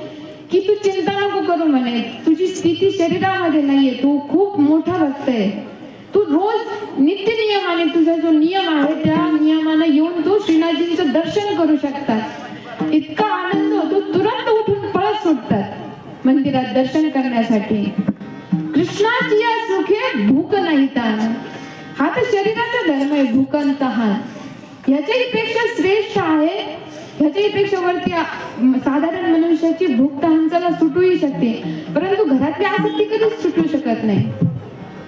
की तू चिंता नको करू म्हणे, तुझी स्थिती शरीरामध्ये नाहीये, तू खूप मोठा भक्त आहे, तू रोज नित्य नियमाने तुझा जो नियम आहे त्या नियमाने येऊन तू श्रीनाथजींचं दर्शन करू शकतात. इतका आनंद होतो, तुरंत उठून पळत सुटतात मंदिरात दर्शन करण्यासाठी. कृष्णाची या सुखे भूक नाही ताण, हा तर शरीराचा धर्म आहे, भूकन तहान. याच्याही पेक्षा श्रेष्ठ आहे, ह्याच्याही पेक्षा वरती साधारण मनुष्याची भूक तहानला सुटूही शकते, परंतु घरातली आसक्ती कधीच सुटू शकत नाही.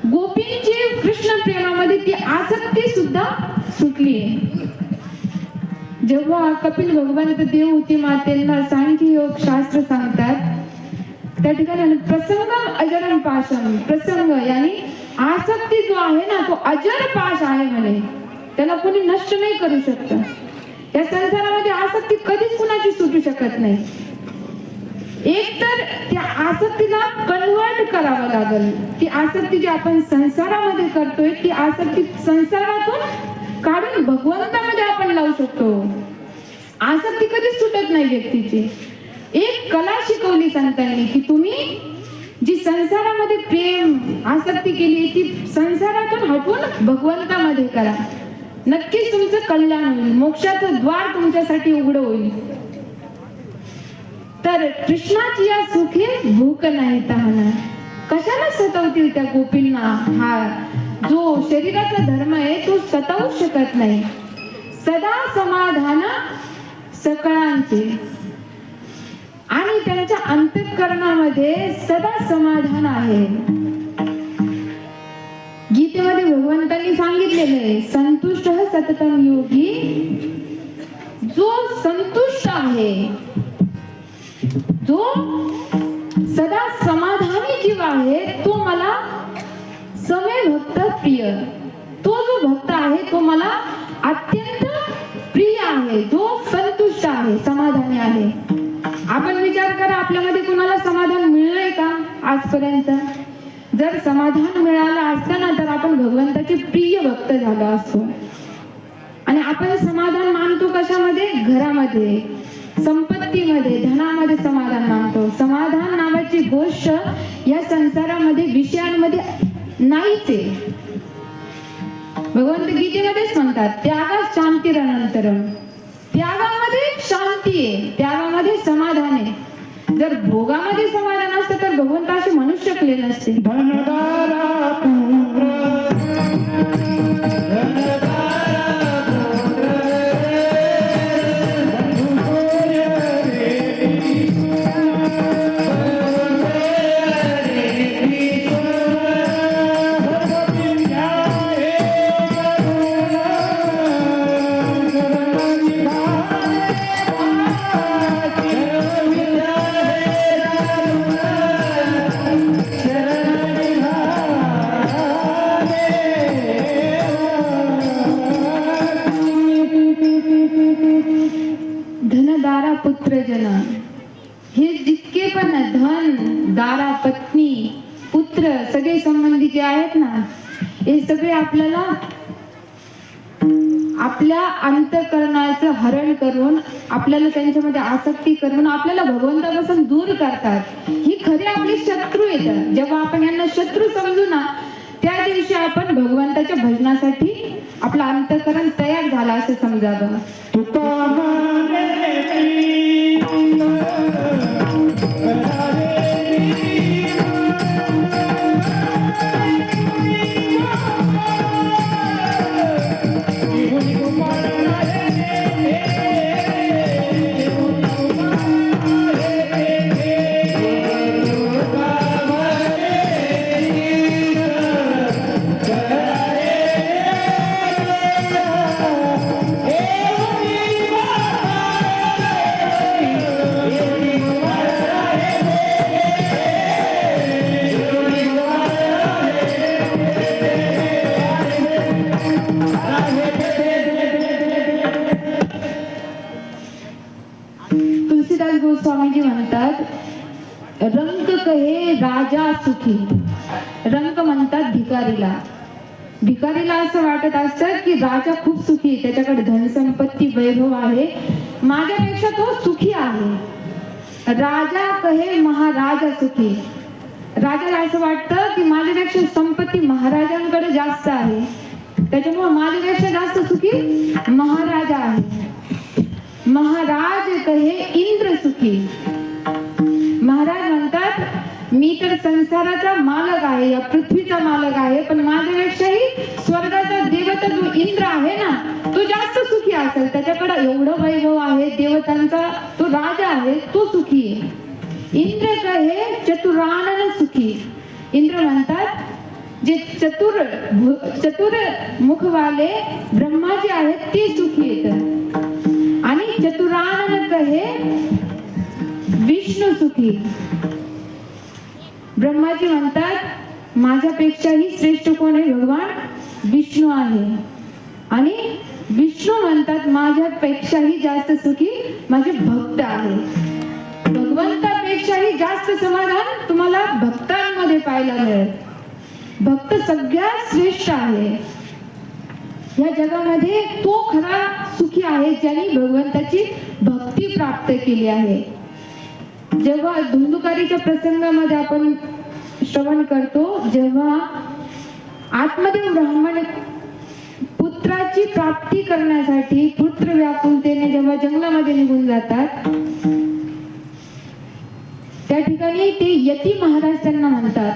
गोपींची कृष्ण प्रेमामध्ये ती आसक्ती सुद्धा सुटली आहे. जेव्हा कपिल भगवंत देवहूती मातेंना सांख्य योग शास्त्र सांगतात त्या ठिकाणी प्रसंगम अजरम पाशम, प्रसंग यानी आसक्ती जो आहे ना तो अजर पाश आहे म्हणे, त्याला कोणी नष्ट नाही करू शकत. या संसारामध्ये आसक्ती कधीच कुणाची सुटू शकत नाही. एक तर त्या आसक्तीला कन्वर्ट करावं लागेल. ती आसक्ती जी आपण संसारामध्ये करतोय ती आसक्ती संसारातून काढून भगवंतामध्ये आपण लावू शकतो. आसक्ती कधीच सुटत नाही व्यक्तीची. एक कला शिकवली संतांनी की तुम्ही जी संसारामध्ये प्रेम आसक्ती केली ती संसारातून हटवून भगवंतामध्ये करा. नक्कीच तुमचं कल्याण होईल, मोक्षाचं द्वार तुमच्यासाठी उघडं होईल. तर कृष्णाची या सुखे भूक नाही तहान. कशाला सतवतील त्या गोपींना? हा जो शरीराचा धर्म आहे तो सतावू शकत नाही. सदा समाधान सकळांचे आणि त्यांच्या अंतःकरणामध्ये सदा समाधान आहे. गीतेमध्ये भगवंतांनी सांगितलेलं आहे, संतुष्ट सततम योगी. जो संतुष्ट आहे, जो सदा समाधानी जीव आहे तो मला समे भक्त प्रिय. तो जो भक्त आहे तो मला अत्यंत प्रिय आहे, जो संतुष्ट आहे, समाधानी आहे. आपण विचार करा, आपल्यामध्ये कुणाला समाधान मिळलंय का आजपर्यंत? जर समाधान मिळालं असतं ना तर आपण भगवंताचे प्रिय भक्त झालो असतो. आणि आपण समाधान मानतो कशामध्ये? घरामध्ये, संपत्तीमध्ये, धनामध्ये समाधान मानतो. समाधान नावाची गोष्ट या संसारामध्ये विषयांमध्ये नाहीच आहे. भगवंत गीतेमध्येच म्हणतात, त्यागात शांतीरनंतरम. त्यागामध्ये शांती आहे, त्यागामध्ये समाधान आहे. जर भोगामध्ये समाधान असतं तर भगवंत असे म्हणू शकले नसते. धनदारा पुत्र, धनदारा पुत्र जन, हे जितके पण धन, दारा, पत्नी, पुत्र सगळे संबंधी जे आहेत ना, हे सगळे आपल्याला आपल्या अंतःकरणाचं हरण करून, आपल्याला त्यांच्यामध्ये आसक्ती करून आपल्याला भगवंतापासून दूर करतात. ही खरी आपली शत्रू येतात. जेव्हा आपण यांना शत्रू समजू ना त्या दिवशी आपण भगवंताच्या भजनासाठी आपलं अंतःकरण तयार झालं असं समजावं. तुका माने तुलसीदास गोस्वामीजी म्हणतात, रंक कहे राजा सुखी. रंक म्हणतात भिकारीला. भिकारीला असं वाटत असतं की राजा खूप सुखी आहे, त्याच्याकडे धनसंपत्ती वैभव आहे, माझ्यापेक्षा तो सुखी आहे. राजा कहे महाराजा सुखी. राजाला असं वाटतं की माझ्यापेक्षा संपत्ती महाराजांकडे जास्त आहे, त्याच्यामुळे माझ्यापेक्षा जास्त सुखी महाराजा आहे. महाराज कहे इंद्र सुखी. महाराज म्हणतात, मी तर संसाराचा मालक आहे, या पृथ्वीचा मालक आहे, पण माझ्यापेक्षाही स्वर्गाचा देवता जो इंद्र आहे ना तो जास्त सुखी असेल, त्याच्याकडे एवढं वैभव आहे, देवतांचा तो राजा आहे, तो सुखी आहे. इंद्र कहे चतुरानन सुखी. इंद्र म्हणतात, जे चतुर मुखवाले ब्रह्माजी आहेत ते सुखी आहेत. आणि चतुरानन कहे विष्णू सुखी. ब्रह्माजी म्हणतात, माझ्यापेक्षाही श्रेष्ठ कोण आहे? भगवान विष्णू आहे. आणि विष्णू म्हणतात माझ्यापेक्षाही जास्त सुखी माझे भक्त आहे. भगवंतापेक्षाही जास्त समाधान तुम्हाला भक्तांमध्ये पाहायला मिळेल. भक्त सगळ्यात श्रेष्ठ आहे या जगामध्ये. तो खरा सुखी आहे ज्याने भगवंताची भक्ती प्राप्त केली आहे. जेव्हा धुंदुकारीच्या प्रसंगामध्ये आपण श्रवण करतो, जेव्हा आत्मदेव ब्राह्मण पुत्राची प्राप्ती करण्यासाठी पुत्र व्याकुलतेने जेव्हा जंगलामध्ये निघून जातात, त्या ठिकाणी ते यती महाराज त्यांना म्हणतात,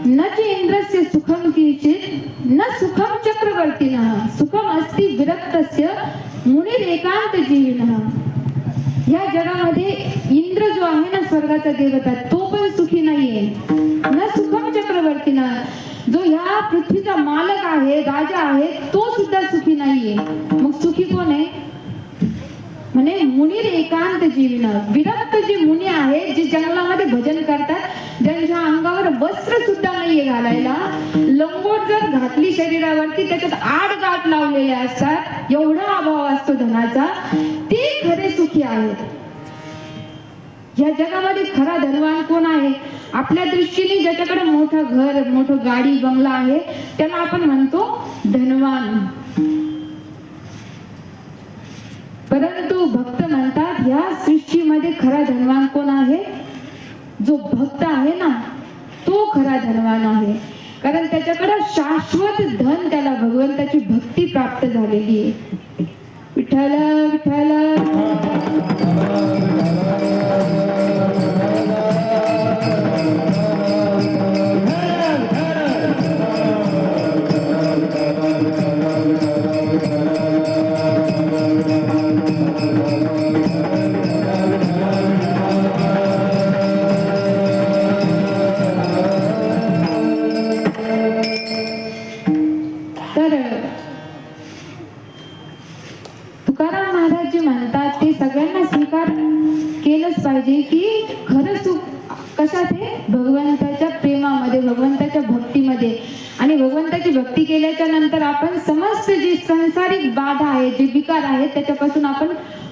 न च इंद्रस्य सुखम किंचित न सुखम चक्रवर्तीनः सुखम अस्ति विरक्तस्य मुनिरेकांत जीविनः. या जगामध्ये इंद्र जो आहे ना, स्वर्गाचा देवता, तो पण सुखी नाहीये. न सुखम चक्रवर्तीनः, जो ह्या पृथ्वीचा मालक आहे, राजा आहे, तो सुद्धा सुखी नाहीये. मग सुखी कोण आहे? म्हणे मुनीर एकांत जीविना. विरक्त जे मुनी आहे, जे जंगलामध्ये भजन करतात, ज्यांच्या अंगावर वस्त्र सुद्धा नाहीये घालायला, लंगोट जर घातली शरीरावरती त्याच्यात 8 गाठ लावलेले असतात, एवढा अभाव असतो धनाचा, ते खरे सुखी आहेत. या जगामध्ये खरा धनवान कोण आहे? आपल्या दृष्टीने ज्याच्याकडे मोठं घर, मोठं गाडी, बंगला आहे, त्याला आपण म्हणतो धनवान. परंतु भक्त म्हणतात या सृष्टीमध्ये खरा धनवान कोण आहे? जो भक्त आहे ना, तो खरा धनवान आहे. कारण त्याच्याकडे शाश्वत धन, त्याला भगवंताची भक्ती प्राप्त झालेली आहे. विठ्ठल विठ्ठल. तुकाराम महाराज जे म्हणतात ते सगळ्यांना स्वीकार केलंच पाहिजे की खरं सुख कशात आहे? भगवंताच्या प्रेमामध्ये, भगवंताच्या भक्तीमध्ये. आणि भगवंताची भक्ती केल्याच्या नंतर आपण समस्त जी संसारिक बाधा आहे, जे विकार आहेत, त्याच्यापासून आपण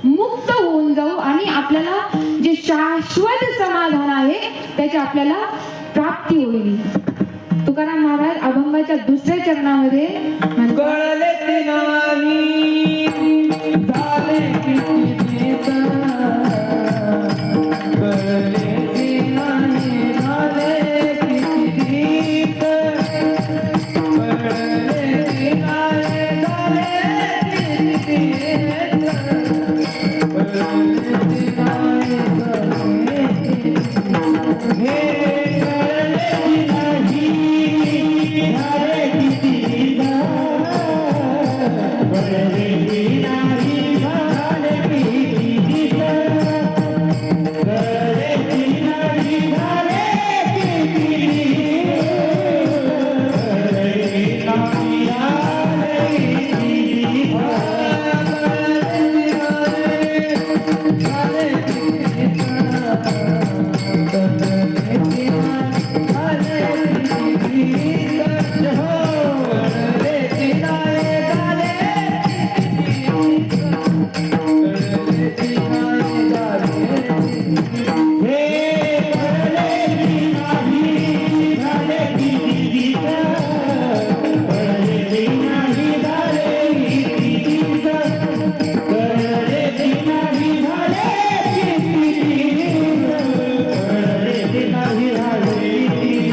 मुक्त होऊन जाऊ आणि आपल्याला जे शाश्वत समाधान आहे त्याची आपल्याला प्राप्ती होईल. तुकाराम महाराज अभंगाच्या 2ऱ्या चरणामध्ये कळले नाही झाले किती दिवस, कळले नाही झाले किती दिवस, कळले नाही झाले किती दिवस, कळले नाही झाले हे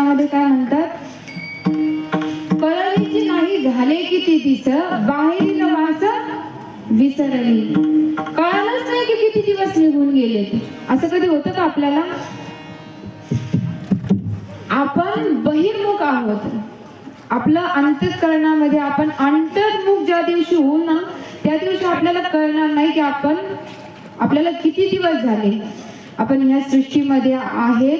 कीर्तनामध्ये काय म्हणतात, कळलीची नाही झाले किती दिस बाहेरील वास विसरली. कळालंच नाही की किती दिवस निघून गेले. असं कधी होतं का आपल्याला? आपण बहिर्मुख आहोत. आपलं अंतःकरणामध्ये आपण अंतर्मुख ज्या दिवशी होऊ ना, त्या दिवशी आपल्याला कळणार नाही की आपल्याला किती दिवस झाले आपण ह्या सृष्टीमध्ये आहेत.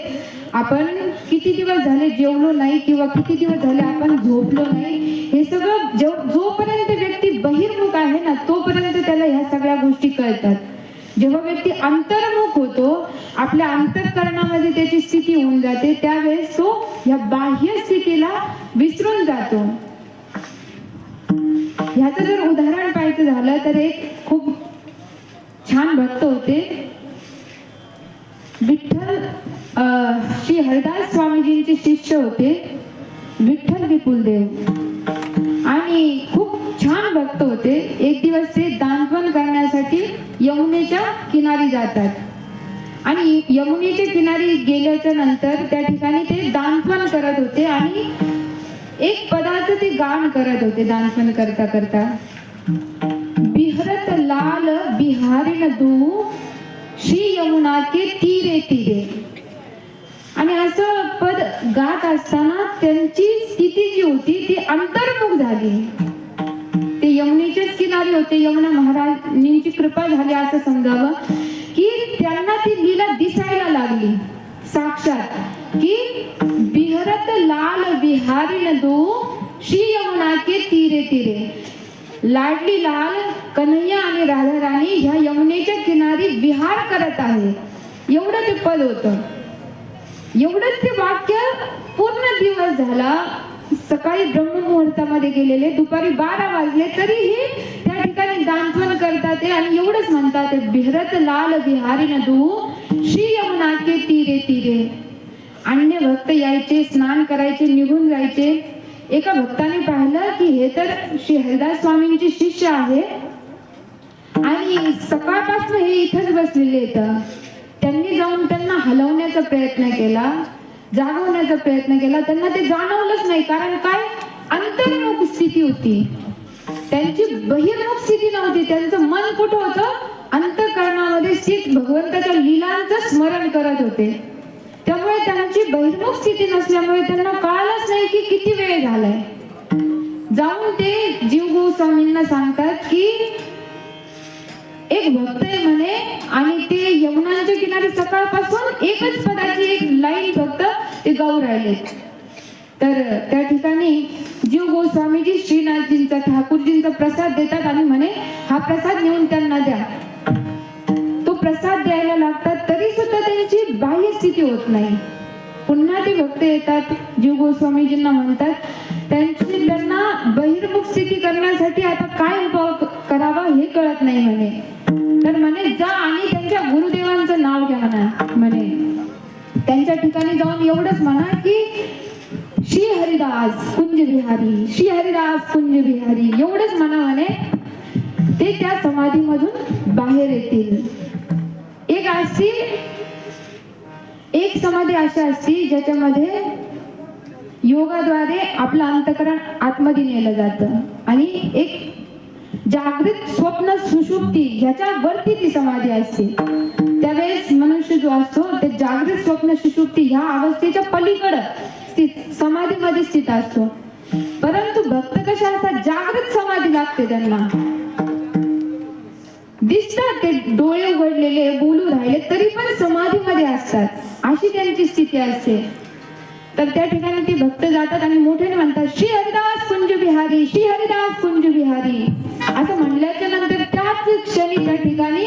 आपण किती दिवस झाले जेवलो नाही किंवा किती दिवस झाले आपण झोपलो नाही. हे सगळं जोपर्यंत व्यक्ती बहिर्मुख आहे ना, तोपर्यंत त्याला ह्या सगळ्या गोष्टी कळतात. जेव्हा व्यक्ती अंतर्मुख होतो, आपल्या अंतःकरणामध्ये त्याची स्थिती होऊन जाते, त्यावेळेस तो ह्या बाह्य स्थितीला विसरून जातो. ह्याचं जर उदाहरण पाहायचं झालं तर एक खूप छान भक्त होते, विठ्ठल श्री हरिदास स्वामीजींचे शिष्य होते, विठ्ठल विपुलदेव, आणि खूप छान भक्त होते. एक दिवस ते दानपण करण्यासाठी यमुनेच्या किनारी जातात आणि यमुनेच्या किनारी गेल्याच्या नंतर त्या ठिकाणी ते दानपण करत होते आणि एक पदाचं ते गान करत होते. दानपण करता करता बिहरत लाल बिहारी नदू श्री यमुना के तीरे तीरे, आणि असं पद गात असताना त्यांची स्थिती जी होती ती अंतर्मुख झाली. ते यमुनेच्याच किनारी होते. यमुना महाराजांची कृपा झाली असं समजावं की त्यांना ती लीला दिसायला लागली साक्षात, की बिहरत लाल बिहारी नदू श्री यमुना के तीरे तीरे. लाडली लाल कन्हैया आणि राधा राणी ह्या यमुनेच्या किनारी विहार करत आहे. एवढं ते पद होतं. एवढंच ते वाक्य पूर्ण दिवस झाला. सकाळी ब्रह्ममुहूर्तामध्ये गेलेले, दुपारी 12 वाजले तरीही त्या ठिकाणी दानपण करतात आणि एवढंच म्हणतात, बिहरत लाल बिहारी नदू श्री यमुना के तीरे तीरे. अन्य भक्त यायचे, स्नान करायचे, निघून जायचे. एका भक्ताने पाहिलं की हे तर श्री हरिदास स्वामींचे शिष्य आहे आणि सकाळपासून हे इथंच बसलेले आहेत. त्यांनी जाऊन त्यांना हलवण्याचा प्रयत्न केला, जागवण्याचा प्रयत्न केला. त्यांना ते जाणवलंच नाही. कारण काय, अंतर्मुख स्थिती होती, त्यांची बहिर्मुख स्थिती नव्हती. त्यांचं मन कुठं होतं, अंतःकरणामध्ये स्थित भगवंताच्या लीलांचं स्मरण करत होते. त्यामुळे त्यांची बहिर्मुख स्थिती नसल्यामुळे त्यांना कळालंच नाही की किती वेळ झालाय. जाऊन ते जीव गोस्वामींना सांगतात की एक भक्त आहे म्हणे आणि ते यमुनांच्या किनारी सकाळपासून एकच पदाची एक लाईन फक्त ते गाऊ राहिले. तर त्या ठिकाणी जीव गोस्वामीजी श्रीनाथजींचा, ठाकूरजींचा प्रसाद देतात आणि म्हणे हा प्रसाद नेऊन त्यांना द्या. तो प्रसाद द्यायला लागतात तरी सुद्धा त्यांची बाह्य स्थिती होत नाही. पुन्हा ते भक्त येतात, जीव गोस्वामीजींना म्हणतात त्यांना बहिर्मुख स्थिती करण्यासाठी आता काय उपाय करावा हे कळत नाही म्हणे. तर म्हणे जा आणि त्यांच्या गुरुदेवांचं नाव घ्या म्हणे. त्यांच्या ठिकाणी जाऊन एवढंच म्हणा की श्री हरिदास कुंज बिहारी, श्री हरिदास कुंज बिहारी, एवढंच म्हणा म्हणे. ते त्या समाधीमधून बाहेर येतील. एक समाधी अशी असते ज्याच्यामध्ये योगाद्वारे आपलं अंतःकरण आतमध्ये नेलं जातं आणि एक जागृत स्वप्न सुषुप्ती ह्याच्यावरती ती समाधी असते. त्यावेळेस मनुष्य जो असतो ते जागृत स्वप्न सुषुप्ती ह्या अवस्थेच्या पलीकडे स्थित समाधीमध्ये स्थित असतो. परंतु भक्त कशा असतात, जागृत समाधी लागते त्यांना. दिसतात ते डोळे उघडलेले, बोलू राहिले तरी पण समाधीमध्ये असतात, अशी त्यांची स्थिती असते. तर त्या ठिकाणी ते भक्त जातात आणि मोठ्याने म्हणतात श्री हरिदास कुंज बिहारी, श्री हरिदास कुंज बिहारी असं म्हणल्याच्या नंतर त्याच क्षणी त्या ठिकाणी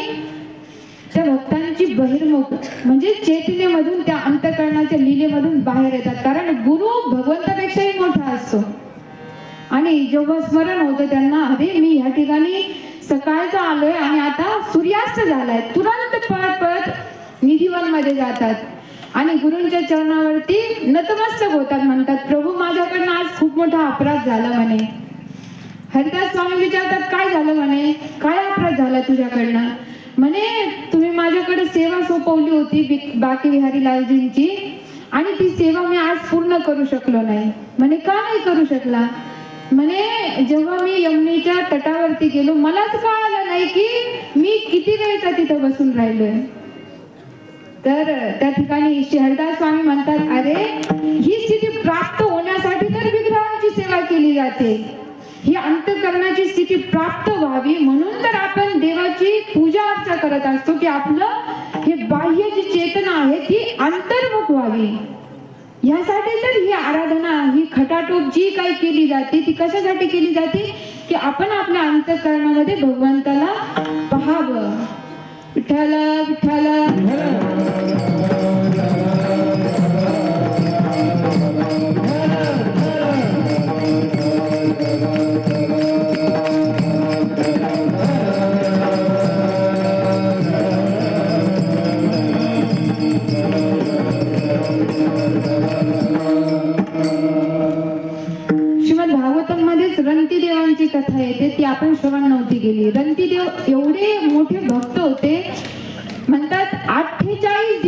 त्या भक्तांची बहिर्मुख म्हणजे चैतन्यमधून, त्या अंतःकरणाच्या लीलेमधून बाहेर येतात. कारण गुरु भगवंतापेक्षाही मोठा असतो आणि जेव्हा स्मरण होतं त्यांना, अरे मी ह्या ठिकाणी सकाळचा आलोय आणि आता सूर्यास्त झालाय, तुरंत पळत पळत निधिवन मध्ये जातात आणि गुरूंच्या चरणावरती नतमस्तक होतात. म्हणतात प्रभू माझ्याकडनं आज खूप मोठा अपराध झाला म्हणे. हरिदास स्वामी विचारतात काय झालं म्हणे, काय अपराध झाला तुझ्याकडनं. म्हणे तुम्ही माझ्याकडे सेवा सोपवली होती बाकी विहारी लालजींची आणि ती सेवा मी आज पूर्ण करू शकलो नाही. म्हणे का नाही करू शकला? म्हणे जेव्हा मी यमुनेच्या तटावरती गेलो मलाच कळालं नाही की मी किती वेळचा तिथं बसून राहिलोय. तर त्या ठिकाणी श्री हरिदास स्वामी म्हणतात, अरे ही स्थिती प्राप्त होण्यासाठी तर विग्रहांची सेवा केली जाते. ही अंतःकरणाची स्थिती प्राप्त व्हावी म्हणून तर आपण देवाची पूजा अर्चा करत असतो की आपलं हे बाह्य जी चेतना आहे ती अंतर्मुख व्हावी. यासाठी तर ही आराधना, ही खटाटोप जी काही केली जाते ती कशासाठी केली जाते की आपण आपल्या अंतःकरणामध्ये भगवंताला पाहावं. विठ्ठल विठ्ठल श्रीमद भागवतम मध्येच रंतीदेवांची कथा येते, ती आपण श्रवण नव्हती गेली. रंतीदेव एवढे मोठे भक्त होते, म्हणतात 48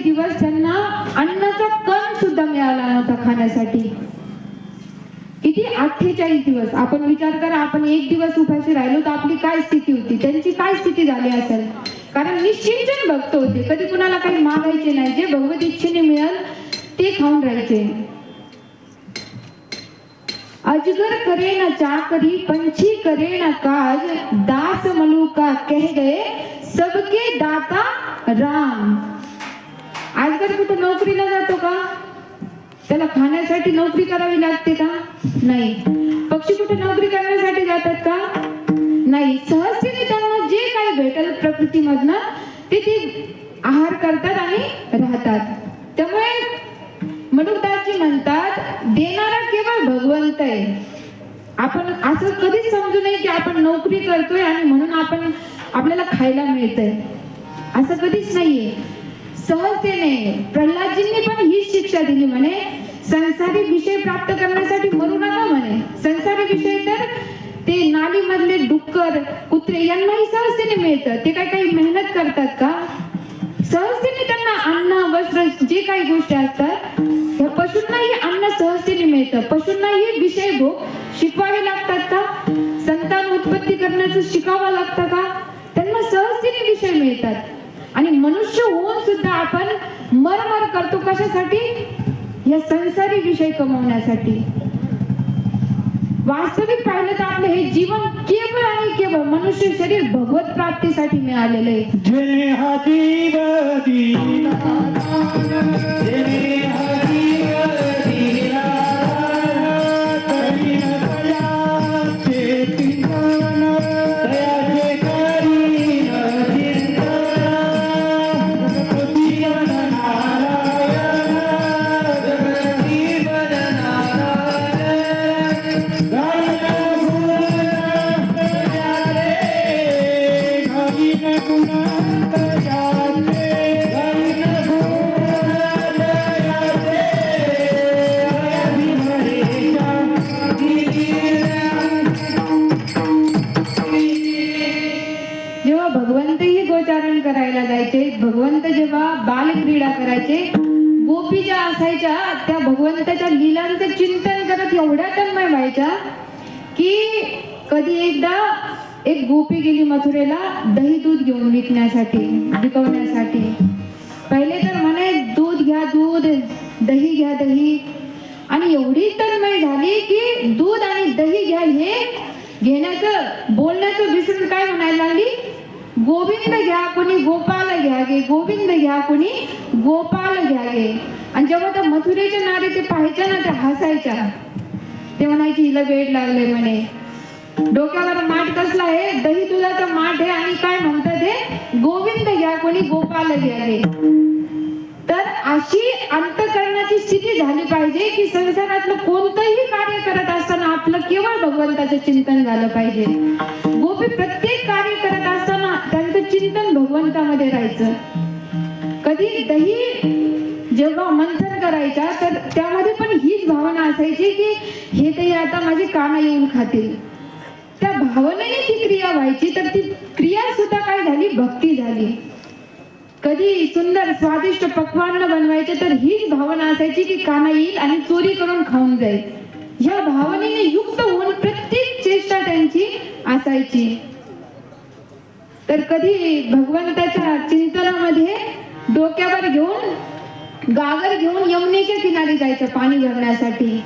दिवस त्यांना अन्नाचा कण सुद्धा मिळाला नव्हता खाण्यासाठी. किती 48 दिवस? आपण विचार करा, आपण एक दिवस उपाशी राहिलो तर आपली काय स्थिती होती, त्यांची काय स्थिती झाली असेल. कारण निश्चिंतन भक्त होते, कधी कुणाला काही मागायचे नाही, जे भगवत इच्छेने मिळेल ते खाऊन राहायचे. अजगर करे न चाकरी, पंछी करे न काज, दास मलुका कह गए सबके दाता राम. अजगर कुठे नोकरीला जातो का? त्याला खाण्यासाठी नोकरी करावी लागते का? नाही. पक्षी कुठे नोकरी करण्यासाठी जातात का? नाही. सहजतेने त्यांना जे काही भेटेल प्रकृतीमधनं ते आहार करतात आणि राहतात. त्यामुळे मनुदासजी म्हणतात, देणारा केवळ भगवंत आहे. आपण असं कधीच समजू नये की आपण नोकरी करतोय आणि म्हणून आपल्याला खायला मिळतंय, असं कधीच नाहीये. सहजतेने प्रल्हादजींनी पण हीच शिक्षा दिली, म्हणे संसारी विषय प्राप्त करण्यासाठी मरू नका म्हणे. संसारी विषय तर ते नालीमधले डुक्कर कुत्रे यांनाही सहजतेने मिळतं. ते काही मेहनत करतात का? सहजतेने त्यांना अन्न वस्त्र जे काही गोष्टी असतात, ह्या पशूंनाही अन्न सहजतेने मिळतं. पशूंनाही विषय भोग शिकवावे लागतात का? संतान उत्पत्ती करण्याचं शिकावं लागतं का? त्यांना सहजतेने विषय मिळतात. आणि मनुष्य होऊन सुद्धा आपण मरमर करतो कशासाठी? या संसारी विषय कमवण्यासाठी. वास्तविक पाहिलं तर आपलं हे जीवन केवळ आणि केवळ मनुष्य शरीर भगवत प्राप्तीसाठी मिळालेलं आहे. जेणे हा जीव दिला, जेणे हा जीव दिला, करीन दयाचे चिंतन, दयाचे करीन चिंतन, जगजीवन नारायण, जगजीवन नारायण, गायन गुण दयाचे, गायन गुण दयाचे, गायन गुण दयाचे, अभिमरेच्या जेव्हा भगवंतही गोचारण करायला जायचे, भगवंत जेव्हा बालक्रीडा करायचे, गोपी ज्या असायच्या त्या भगवंताच्या लीलांचं चिंतन करत एवढ्या तन्मय व्हायच्या की कधी एकदा एक गोपी गेली मथुरेला दही दूध घेऊन विकवण्यासाठी. पहिले तर म्हणे दूध घ्या दूध, दही घ्या दही, आणि एवढी तन्मय झाली की दूध आणि दही घ्या हे घेण्याचं बोलण्याचं विसरून काय म्हणायला लागली, गोविंद घ्या कोणी गोपाल घ्या गे, गोविंद घ्या कोणी गोपाल घ्या गे. आणि जेव्हा त्या मथुरेच्या नारी ते पाहायच्या ना, त्या हसायच्या. ते म्हणायची हिला वेड लागले म्हणे, डोक्यावर माठ कसला आहे, दही दुधाचा माठ आहे, आणि काय म्हणतात हे गोविंद घ्या कोणी गोपाल घ्या गे. तर अशी अंतःकरणाची स्थिती झाली पाहिजे की संसारातलं कोणतंही कार्य करत असताना आपलं केवळ भगवंताचं चिंतन झालं पाहिजे. गोपी प्रत्येक कार्य करत असताना त्यांचं चिंतन भगवंतामध्ये राहायचं. कधी दही जेव्हा मंथन करायच्या तर त्यामध्ये पण हीच भावना असायची की हे दही आता माझी कानं येऊन खातील. त्या भावनेने ती क्रिया व्हायची, तर ती क्रिया सुद्धा काय झाली, भक्ती झाली. कधी सुंदर स्वादिष्ट पक्वान्न बनवायचे तर हीच भावना असायची की काना येईल आणि चोरी करून खाऊन जाईल। या भावनेने युक्त होऊन प्रत्येक चेष्टा त्यांची असायची। तर कधी भगवंताच्या चिंतनामध्ये डोक्यावर घेऊन गागर घेऊन यमुनेच्या किनारी जायचं पाणी भरण्यासाठी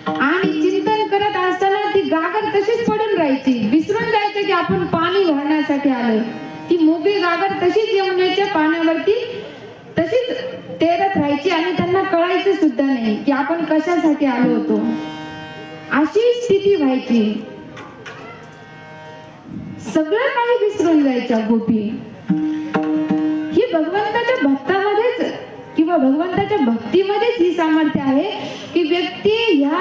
आणि चिंतन करत असताना ती गागर तशीच पडून राहायची। विसरून जायचं की आपण पाणी भरण्यासाठी आलोय। ती मोकळी गागर तशीच यमुनेच्या पाण्यावरती तशीच तेरत राहायची आणि त्यांना कळायचं सुद्धा नाही की आपण कशासाठी आलो होतो। अशी स्थिती व्हायची। सगळं काही विसरून जायच्या गोपी। ही भगवंताच्या भक्तामध्येच किंवा भगवंताच्या भक्तीमध्येच ही सामर्थ्य आहे की व्यक्ती ह्या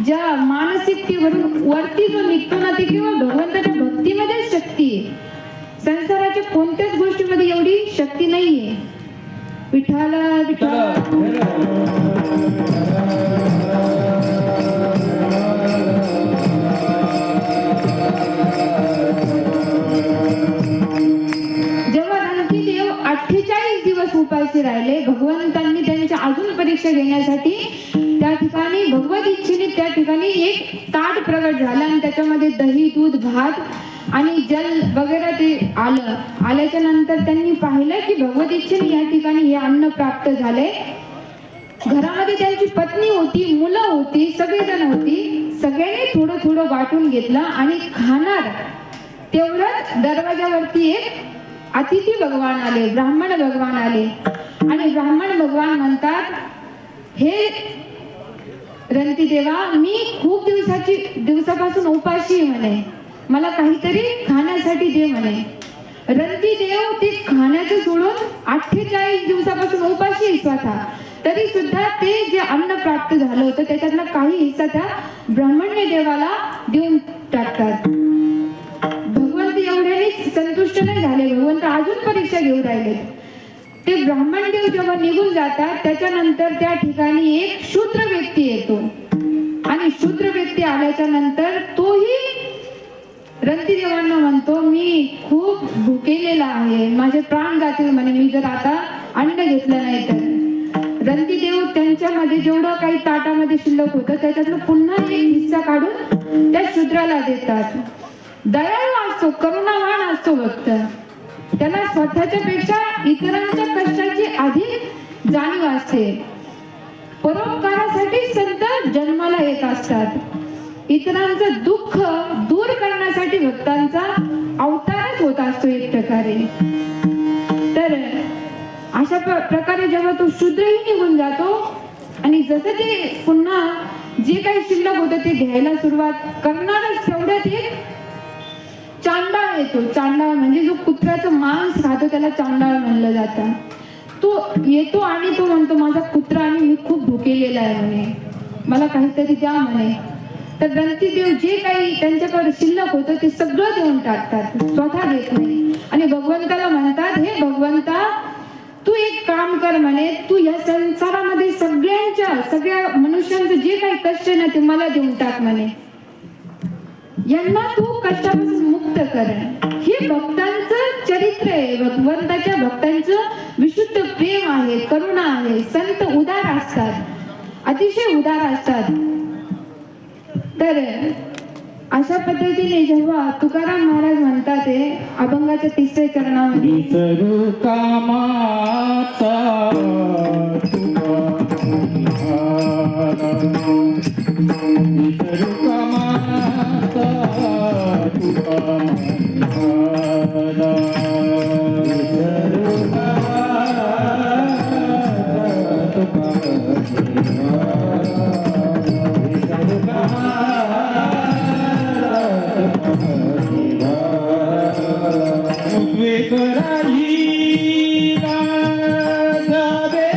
ज्या मानसिकतेवरून वरती जो निघतो ना ती किंवा भगवंताच्या भक्तीमध्येच शक्ती आहे। संसाराच्या कोणत्याच गोष्टीमध्ये एवढी शक्ती नाहीये। विठ्ठल विठ्ठल जेव्हा रणतीदेव 48 दिवस उपाशी राहिले, भगवंतांनी त्यांच्या अजून परीक्षा घेण्यासाठी त्या ठिकाणी भगवत इच्छेने त्या ठिकाणी एक ताट प्रगट झालं आणि त्याच्यामध्ये दही दूध भात आणि जल वगैरे ते आल्याच्या नंतर त्यांनी पाहिलं की भगवत इच्छेने या ठिकाणी हे अन्न प्राप्त झाले। घरामध्ये त्यांची पत्नी होती, मुलं होती, सगळेजण होती। सगळ्यांनी थोडं थोडं वाटून घेतलं आणि खाणार तेवढंच दरवाजावरती एक अतिथी भगवान आले, ब्राह्मण भगवान आले आणि ब्राह्मण भगवान म्हणतात, हे रणतीदेवा मी खूप दिवसापासून उपाशी आहे म्हणे, मला काहीतरी खाण्यासाठी दे म्हणे। रणतीदेव ते खाण्याचं सोडून 48 दिवसापासून उपाशी आहे स्वतः, तरी सुद्धा ते जे अन्न प्राप्त झालं होतं त्याच्यातला काही हिस्सा त्या ब्राह्मण्य देवाला देऊन टाकतात। भगवंत एवढ्यानेच संतुष्ट नाही झाले, भगवंत अजून परीक्षा घेऊन राहिले। ते ब्राह्मण देव जेव्हा निघून जातात त्याच्यानंतर त्या ठिकाणी एक शूद्र व्यक्ती येतो आणि शूद्र व्यक्ती आल्याच्या नंतर तोही रणतीदेवांना म्हणतो, मी खूप भुकेलेला आहे, माझे प्राण जातील म्हणे मी जर आता अन्न घेतलं नाही तर। रणतीदेव त्यांच्यामध्ये जेवढं काही ताटामध्ये शिल्लक होतं त्याच्यातलं पुन्हा एक हिस्सा काढून त्या शूद्राला देतात। दयाळू असतो, करुणावान असतो भक्त, त्याला स्वतःच्या पेक्षा इतरांच्या कष्टाची अधिक जाणीव असते। परोपकारासाठी संत जन्माला येत असतात। इतरांचं दुःख दूर करण्यासाठी भक्तांचा अवतारच होत असतो एक प्रकारे। तर अशा प्रकारे जेव्हा तो शूद्रही निघून जातो आणि जसं ते पुन्हा जे काही शिल्लक होतं ते घ्यायला सुरुवात करणारच तेवढ्यात एक चांडाळ येतो। चांडाळ म्हणजे जो कुत्र्याचं मांस खातो त्याला चांडाळ म्हणलं जातं। तो येतो आणि तो म्हणतो, माझा कुत्रा आणि मी खूप भुकेलेला आहे म्हणे, मला काहीतरी द्या म्हणे। तर रणतीदेव जे काही त्यांच्याकडे शिल्लक होतं ते सगळं देऊन टाकतात, स्वतः देत नाही आणि भगवंताला म्हणतात, हे भगवंता तू एक काम कर म्हणे, तू या संसारामध्ये सगळ्या मनुष्यांचं जे काही कष्ट आहे ना ते मला देऊन टाक म्हणे, यांना तू कष्टापासून मुक्त कर। हे भक्तांचं चरित्र आहे, भगवंताच्या भक्तांचं विशुद्ध प्रेम आहे, करुणा आहे। संत उदार असतात, अतिशय उदार असतात। तर अशा पद्धतीने जेव्हा तुकाराम महाराज म्हणतात ते अभंगाच्या 3ऱ्या चरणामध्ये, विसरू कामाचा विसरू कामाचा तुका करायला जावे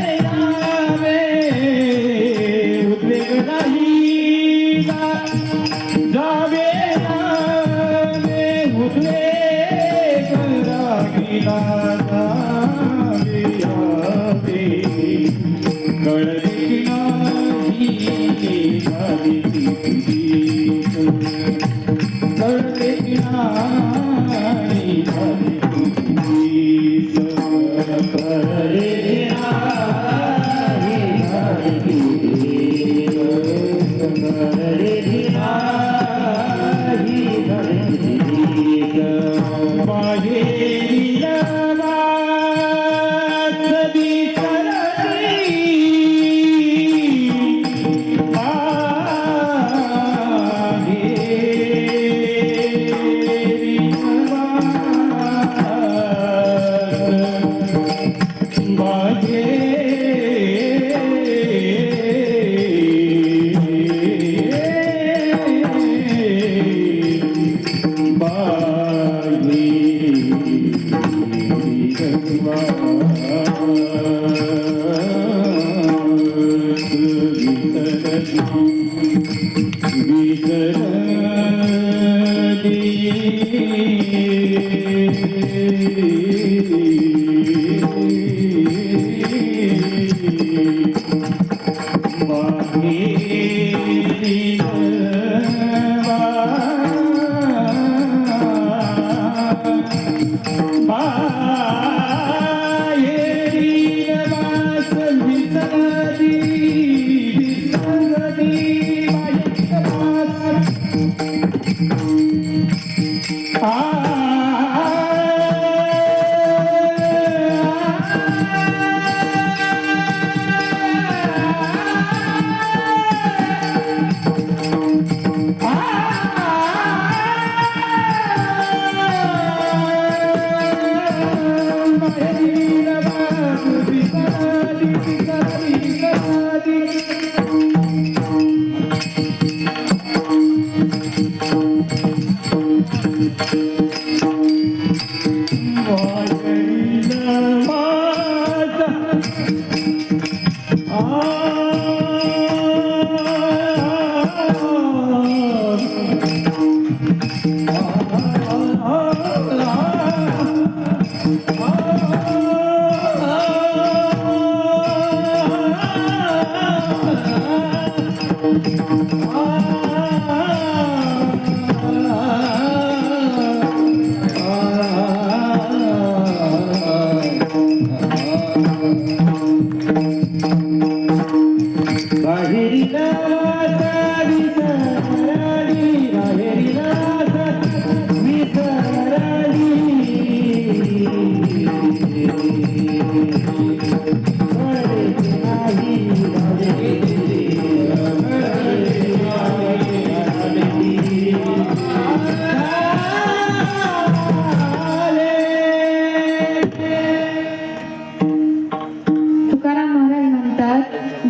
तुकाराम महाराज म्हणतात,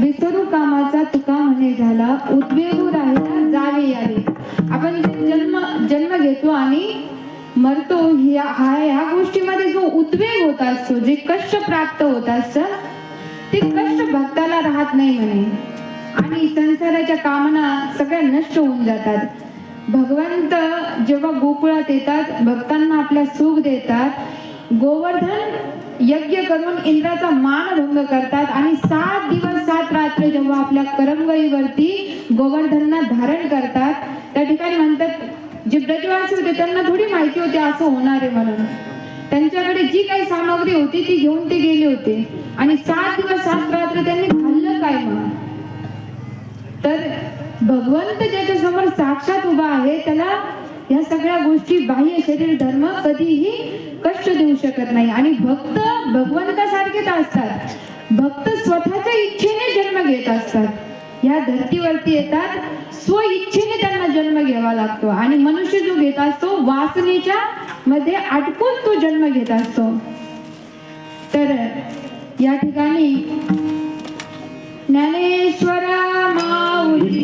विसरू कामाचा तुका म्हणे झाला, उद्वेगू राहिला जावे यावे. आपण जन्म घेतो आणि मरतो, ह्या गोष्टीमध्ये जो उद्वेग होत असतो, जे कष्ट प्राप्त होत असतं, ते कष्ट भक्ताला राहत नाही म्हणे. आणि संसाराच्या कामना सगळ्या नष्ट होऊन जातात. भगवंत जेव्हा गोकुळात येतात, भक्तांना आपल्या सुख देतात, गोवर्धन यज्ञ करून इंद्राचा मानभंग करतात आणि 7 दिवस 7 रात्र जेव्हा आपल्या करंगळीवरती गोवर्धनना धारण करतात, त्या ठिकाणी म्हणतात जे ब्रजवासी होते त्यांना थोडी माहिती होती असं होणार आहे म्हणून. त्यांच्याकडे जी काही सामग्री होती ती घेऊन ते गेले होते आणि 7 दिवस 7 रात्र त्यांनी खाल्लं काय म्हणून. तर भगवंत ज्याच्या समोर साक्षात उभा आहे त्याला या सगळ्या गोष्टी बाह्य शरीर धर्म कधीही कष्ट देऊ शकत नाही. आणि भक्त भगवंतासारखेच असतात. भक्त स्वतःच्या इच्छेने जन्म घेत असतात. या धर्तीवरती येतात, स्व इच्छेने त्यांना जन्म घ्यावा लागतो आणि मनुष्य जो घेत असतो वासनेच्या मध्ये अडकून तो जन्म घेत असतो. तर या ठिकाणी ज्ञानेश्वर माऊली